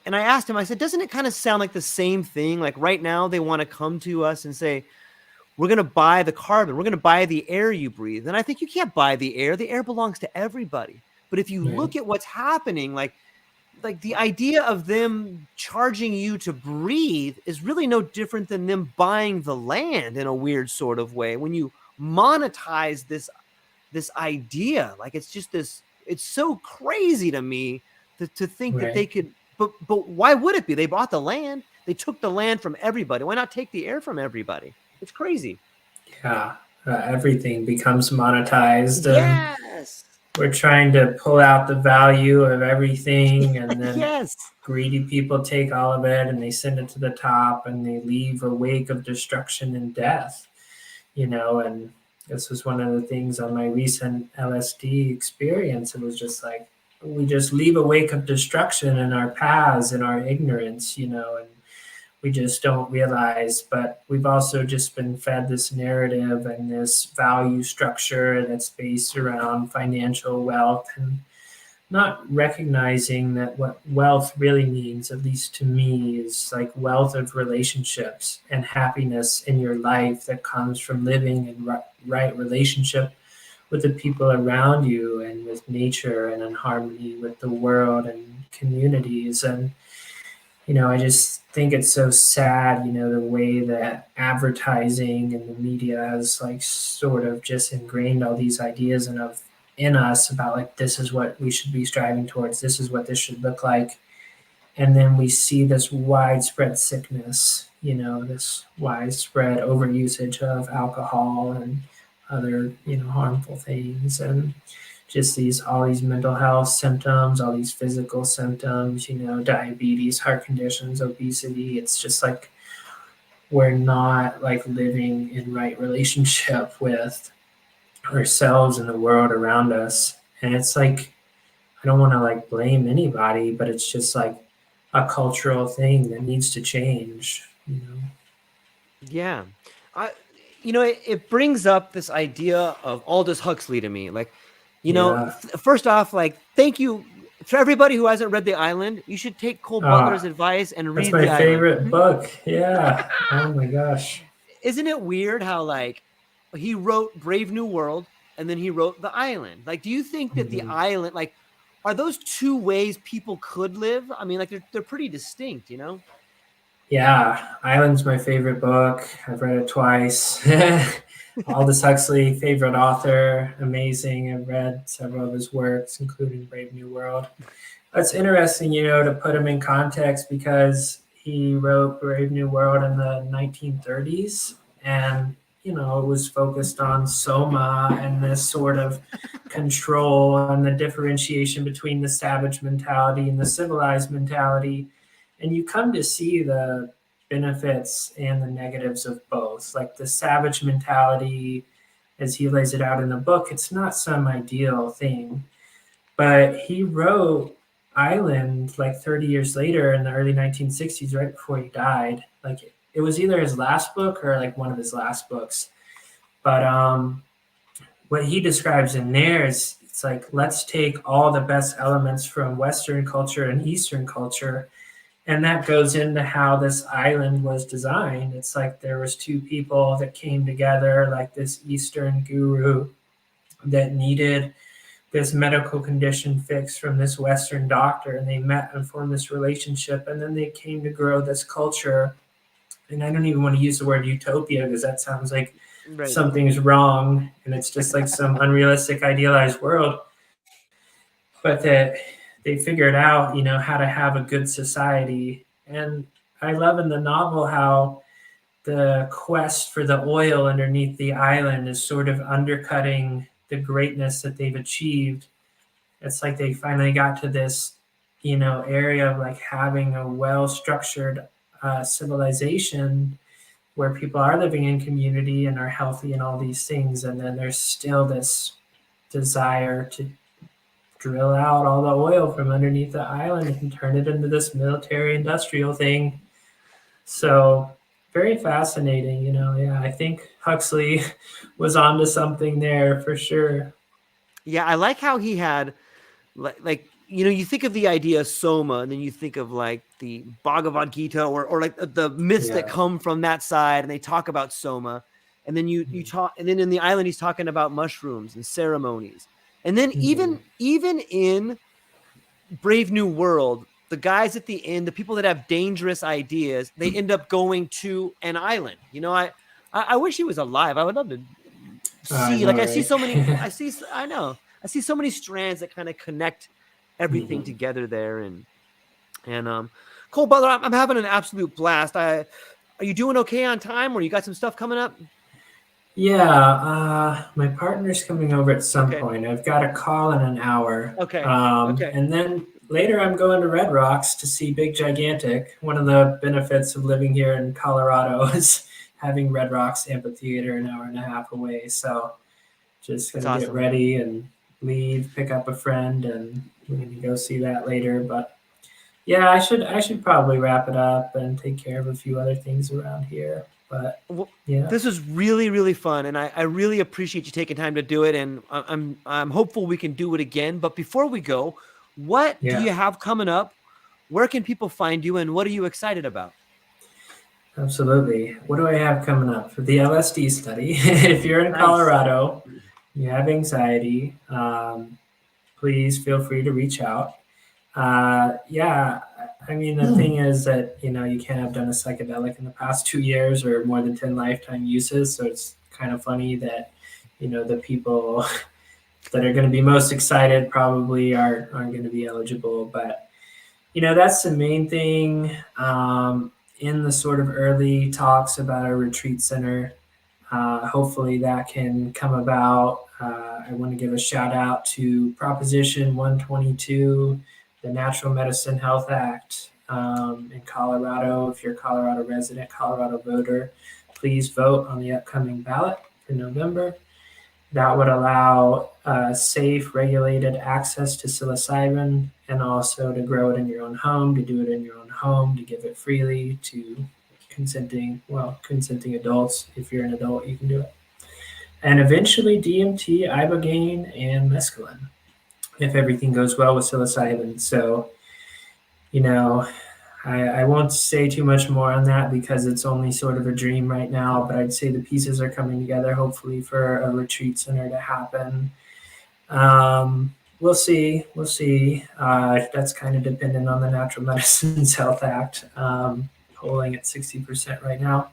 and I asked him, I said, doesn't it kind of sound like the same thing? Like right now they want to come to us and say, we're going to buy the carbon, we're going to buy the air you breathe. And I think you can't buy the air. The air belongs to everybody. But if you Right. look at what's happening, like the idea of them charging you to breathe is really no different than them buying the land in a weird sort of way. When you monetize this idea, like it's so crazy to me to think that they Right. could, but why would it be? They bought the land, they took the land from everybody. Why not take the air from everybody? It's crazy. Yeah. Everything becomes monetized, and Yes. we're trying to pull out the value of everything, and then Yes. greedy people take all of it and they send it to the top, and they leave a wake of destruction and death. And this was one of the things on my recent LSD experience. It was just like, we just leave a wake of destruction in our paths, in our ignorance, and we just don't realize. But we've also just been fed this narrative and this value structure that's based around financial wealth, and not recognizing that what wealth really means, at least to me, is like wealth of relationships and happiness in your life that comes from living in right relationship with the people around you, and with nature, and in harmony with the world and communities. And I just think it's so sad, the way that advertising and the media has like sort of just ingrained all these ideas in us about like, this is what we should be striving towards, this is what this should look like. And then we see this widespread sickness, this widespread overusage of alcohol and other, harmful things, and just all these mental health symptoms, all these physical symptoms, diabetes, heart conditions, obesity. It's just like we're not like living in right relationship with ourselves and the world around us. And it's like, I don't want to like blame anybody, but it's just like a cultural thing that needs to change. Yeah. I it brings up this idea of Aldous Huxley to me. Like, Yeah. first off, like, thank you for everybody who hasn't read The Island. You should take Cole Butler's Uh, advice and that's read my The Island. favorite book. Yeah. Oh my gosh. Isn't it weird how, like, he wrote Brave New World and then he wrote The Island? Like, do you think that The Mhm. Island, like, are those two ways people could live? I mean, like, they're pretty distinct, Yeah, Island's my favorite book. I've read it twice. Aldous Huxley, favorite author, amazing. I've read several of his works, including Brave New World. It's interesting, to put him in context, because he wrote Brave New World in the 1930s, and it was focused on soma and this sort of control and the differentiation between the savage mentality and the civilized mentality. And you come to see the benefits and the negatives of both. Like the savage mentality, as he lays it out in the book, it's not some ideal thing. But he wrote Island like 30 years later in the early 1960s, right before he died. Like it was either his last book or like one of his last books. But what he describes in there is it's like, let's take all the best elements from Western culture and Eastern culture. And that goes into how this island was designed. It's like there was two people that came together, like this Eastern guru that needed this medical condition fixed from this Western doctor, and they met and formed this relationship, and then they came to grow this culture. And I don't even want to use the word utopia because that sounds like something's wrong and it's just like some unrealistic idealized world. But that they figured out, you know, how to have a good society. And I love in the novel how the quest for the oil underneath the island is sort of undercutting the greatness that they've achieved. It's like they finally got to this, you know, area of like having a well-structured civilization where people are living in community and are healthy and all these things. And then there's still this desire to drill out all the oil from underneath the island and turn it into this military industrial thing. So very fascinating, you know. Yeah, I think Huxley was onto something there for sure. Yeah, I like how he had like you know, you think of the idea of soma, and then you think of like the Bhagavad Gita or like the myths that come from that side, and they talk about soma. And then you talk, and then in the island he's talking about mushrooms and ceremonies. And then even in Brave New World, the guys at the end, the people that have dangerous ideas, they end up going to an island. You know, I wish he was alive. I would love to see, I see so many, I see so many strands that kind of connect everything together there. And Cole Butler, I'm having an absolute blast. Are you doing okay on time, or you got some stuff coming up? Yeah, my partner's coming over at some point. I've got a call in an hour. Okay. And then later I'm going to Red Rocks to see Big Gigantic. One of the benefits of living here in Colorado is having Red Rocks Amphitheater an hour and a half away. So just gonna get ready and leave, pick up a friend, and we're gonna go see that later. But yeah, I should probably wrap it up and take care of a few other things around here. But yeah, this was really, really fun, and I really appreciate you taking time to do it. And I'm hopeful we can do it again. But before we go, what do you have coming up? Where can people find you, and what are you excited about? Absolutely. What do I have coming up? For the LSD study, if you're in Colorado, you have anxiety, please feel free to reach out. Yeah, I mean, the thing is that, you know, you can't have done a psychedelic in the past 2 years or more than 10 lifetime uses. So it's kind of funny that, you know, the people that are going to be most excited probably aren't going to be eligible. But, you know, that's the main thing. In the sort of early talks about our retreat center, hopefully that can come about. I want to give a shout out to Proposition 122, the Natural Medicine Health Act in Colorado. If you're a Colorado resident, Colorado voter, please vote on the upcoming ballot for November. That would allow safe, regulated access to psilocybin, and also to grow it in your own home, to do it in your own home, to give it freely to consenting adults. If you're an adult, you can do it. And eventually DMT, ibogaine, and mescaline, if everything goes well with psilocybin. So, you know, I won't say too much more on that because it's only sort of a dream right now, but I'd say the pieces are coming together, hopefully, for a retreat center to happen. We'll see. That's kind of dependent on the Natural Medicines Health Act, polling at 60% right now.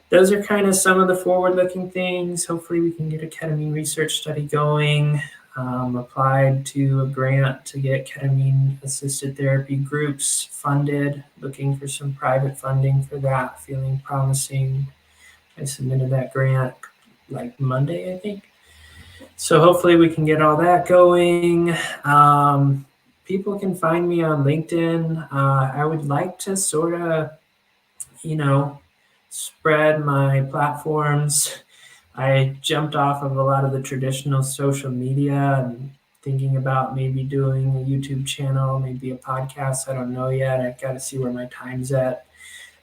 Those are kind of some of the forward-looking things. Hopefully we can get a ketamine research study going. Applied to a grant to get ketamine-assisted therapy groups funded, looking for some private funding for that, feeling promising. I submitted that grant like Monday, I think. So hopefully we can get all that going. People can find me on LinkedIn. I would like to sort of spread my platforms. I jumped off of a lot of the traditional social media and thinking about maybe doing a YouTube channel, maybe a podcast. I don't know yet. I got to see where my time's at.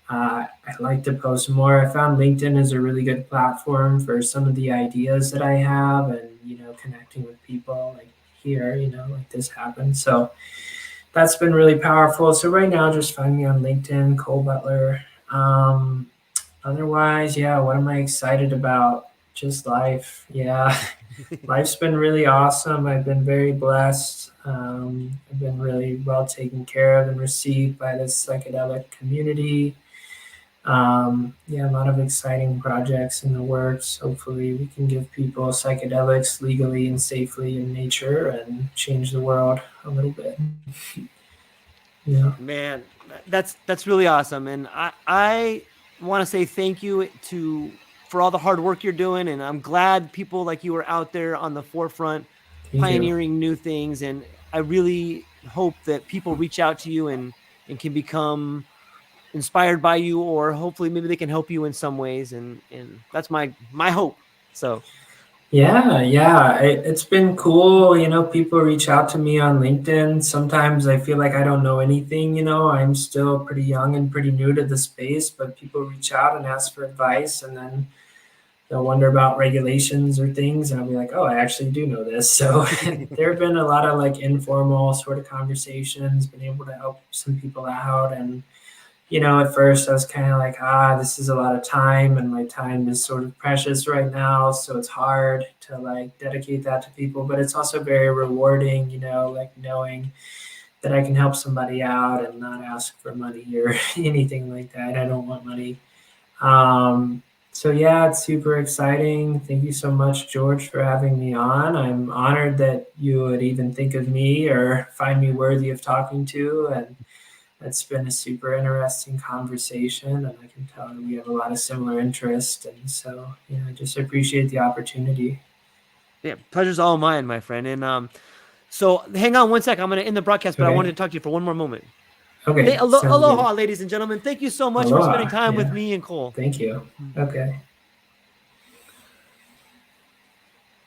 I'd like to post more. I found LinkedIn is a really good platform for some of the ideas that I have, and connecting with people like here, like this happened. So that's been really powerful. So right now, just find me on LinkedIn, Cole Butler. Otherwise, yeah, what am I excited about? Just life. Yeah, life's been really awesome. I've been very blessed. I've been really well taken care of and received by this psychedelic community. Yeah, a lot of exciting projects in the works. Hopefully, we can give people psychedelics legally and safely in nature and change the world a little bit. Yeah. Man, that's really awesome. And I want to say thank you for all the hard work you're doing. And I'm glad people like you are out there on the forefront, pioneering new things. And I really hope that people reach out to you and can become inspired by you, or hopefully maybe they can help you in some ways. And that's my hope. So yeah, it's been cool. People reach out to me on LinkedIn. Sometimes I feel like I don't know anything. I'm still pretty young and pretty new to the space, but people reach out and ask for advice, and then they'll wonder about regulations or things, and I'll be like, oh, I actually do know this. So there have been a lot of like informal sort of conversations, been able to help some people out. And at first I was kind of like, this is a lot of time, and my time is sort of precious right now. So it's hard to like dedicate that to people, but it's also very rewarding, like knowing that I can help somebody out and not ask for money or anything like that. I don't want money. So yeah, it's super exciting. Thank you so much, George, for having me on. I'm honored that you would even think of me or find me worthy of talking to. And it's been a super interesting conversation, and I can tell that we have a lot of similar interests. And so, I just appreciate the opportunity. yeah, pleasure's all mine, my friend. And so hang on one sec. I'm going to end the broadcast, but I wanted to talk to you for one more moment. Okay. Aloha, ladies and gentlemen. Thank you so much for spending time with me and Cole. Thank you. Okay.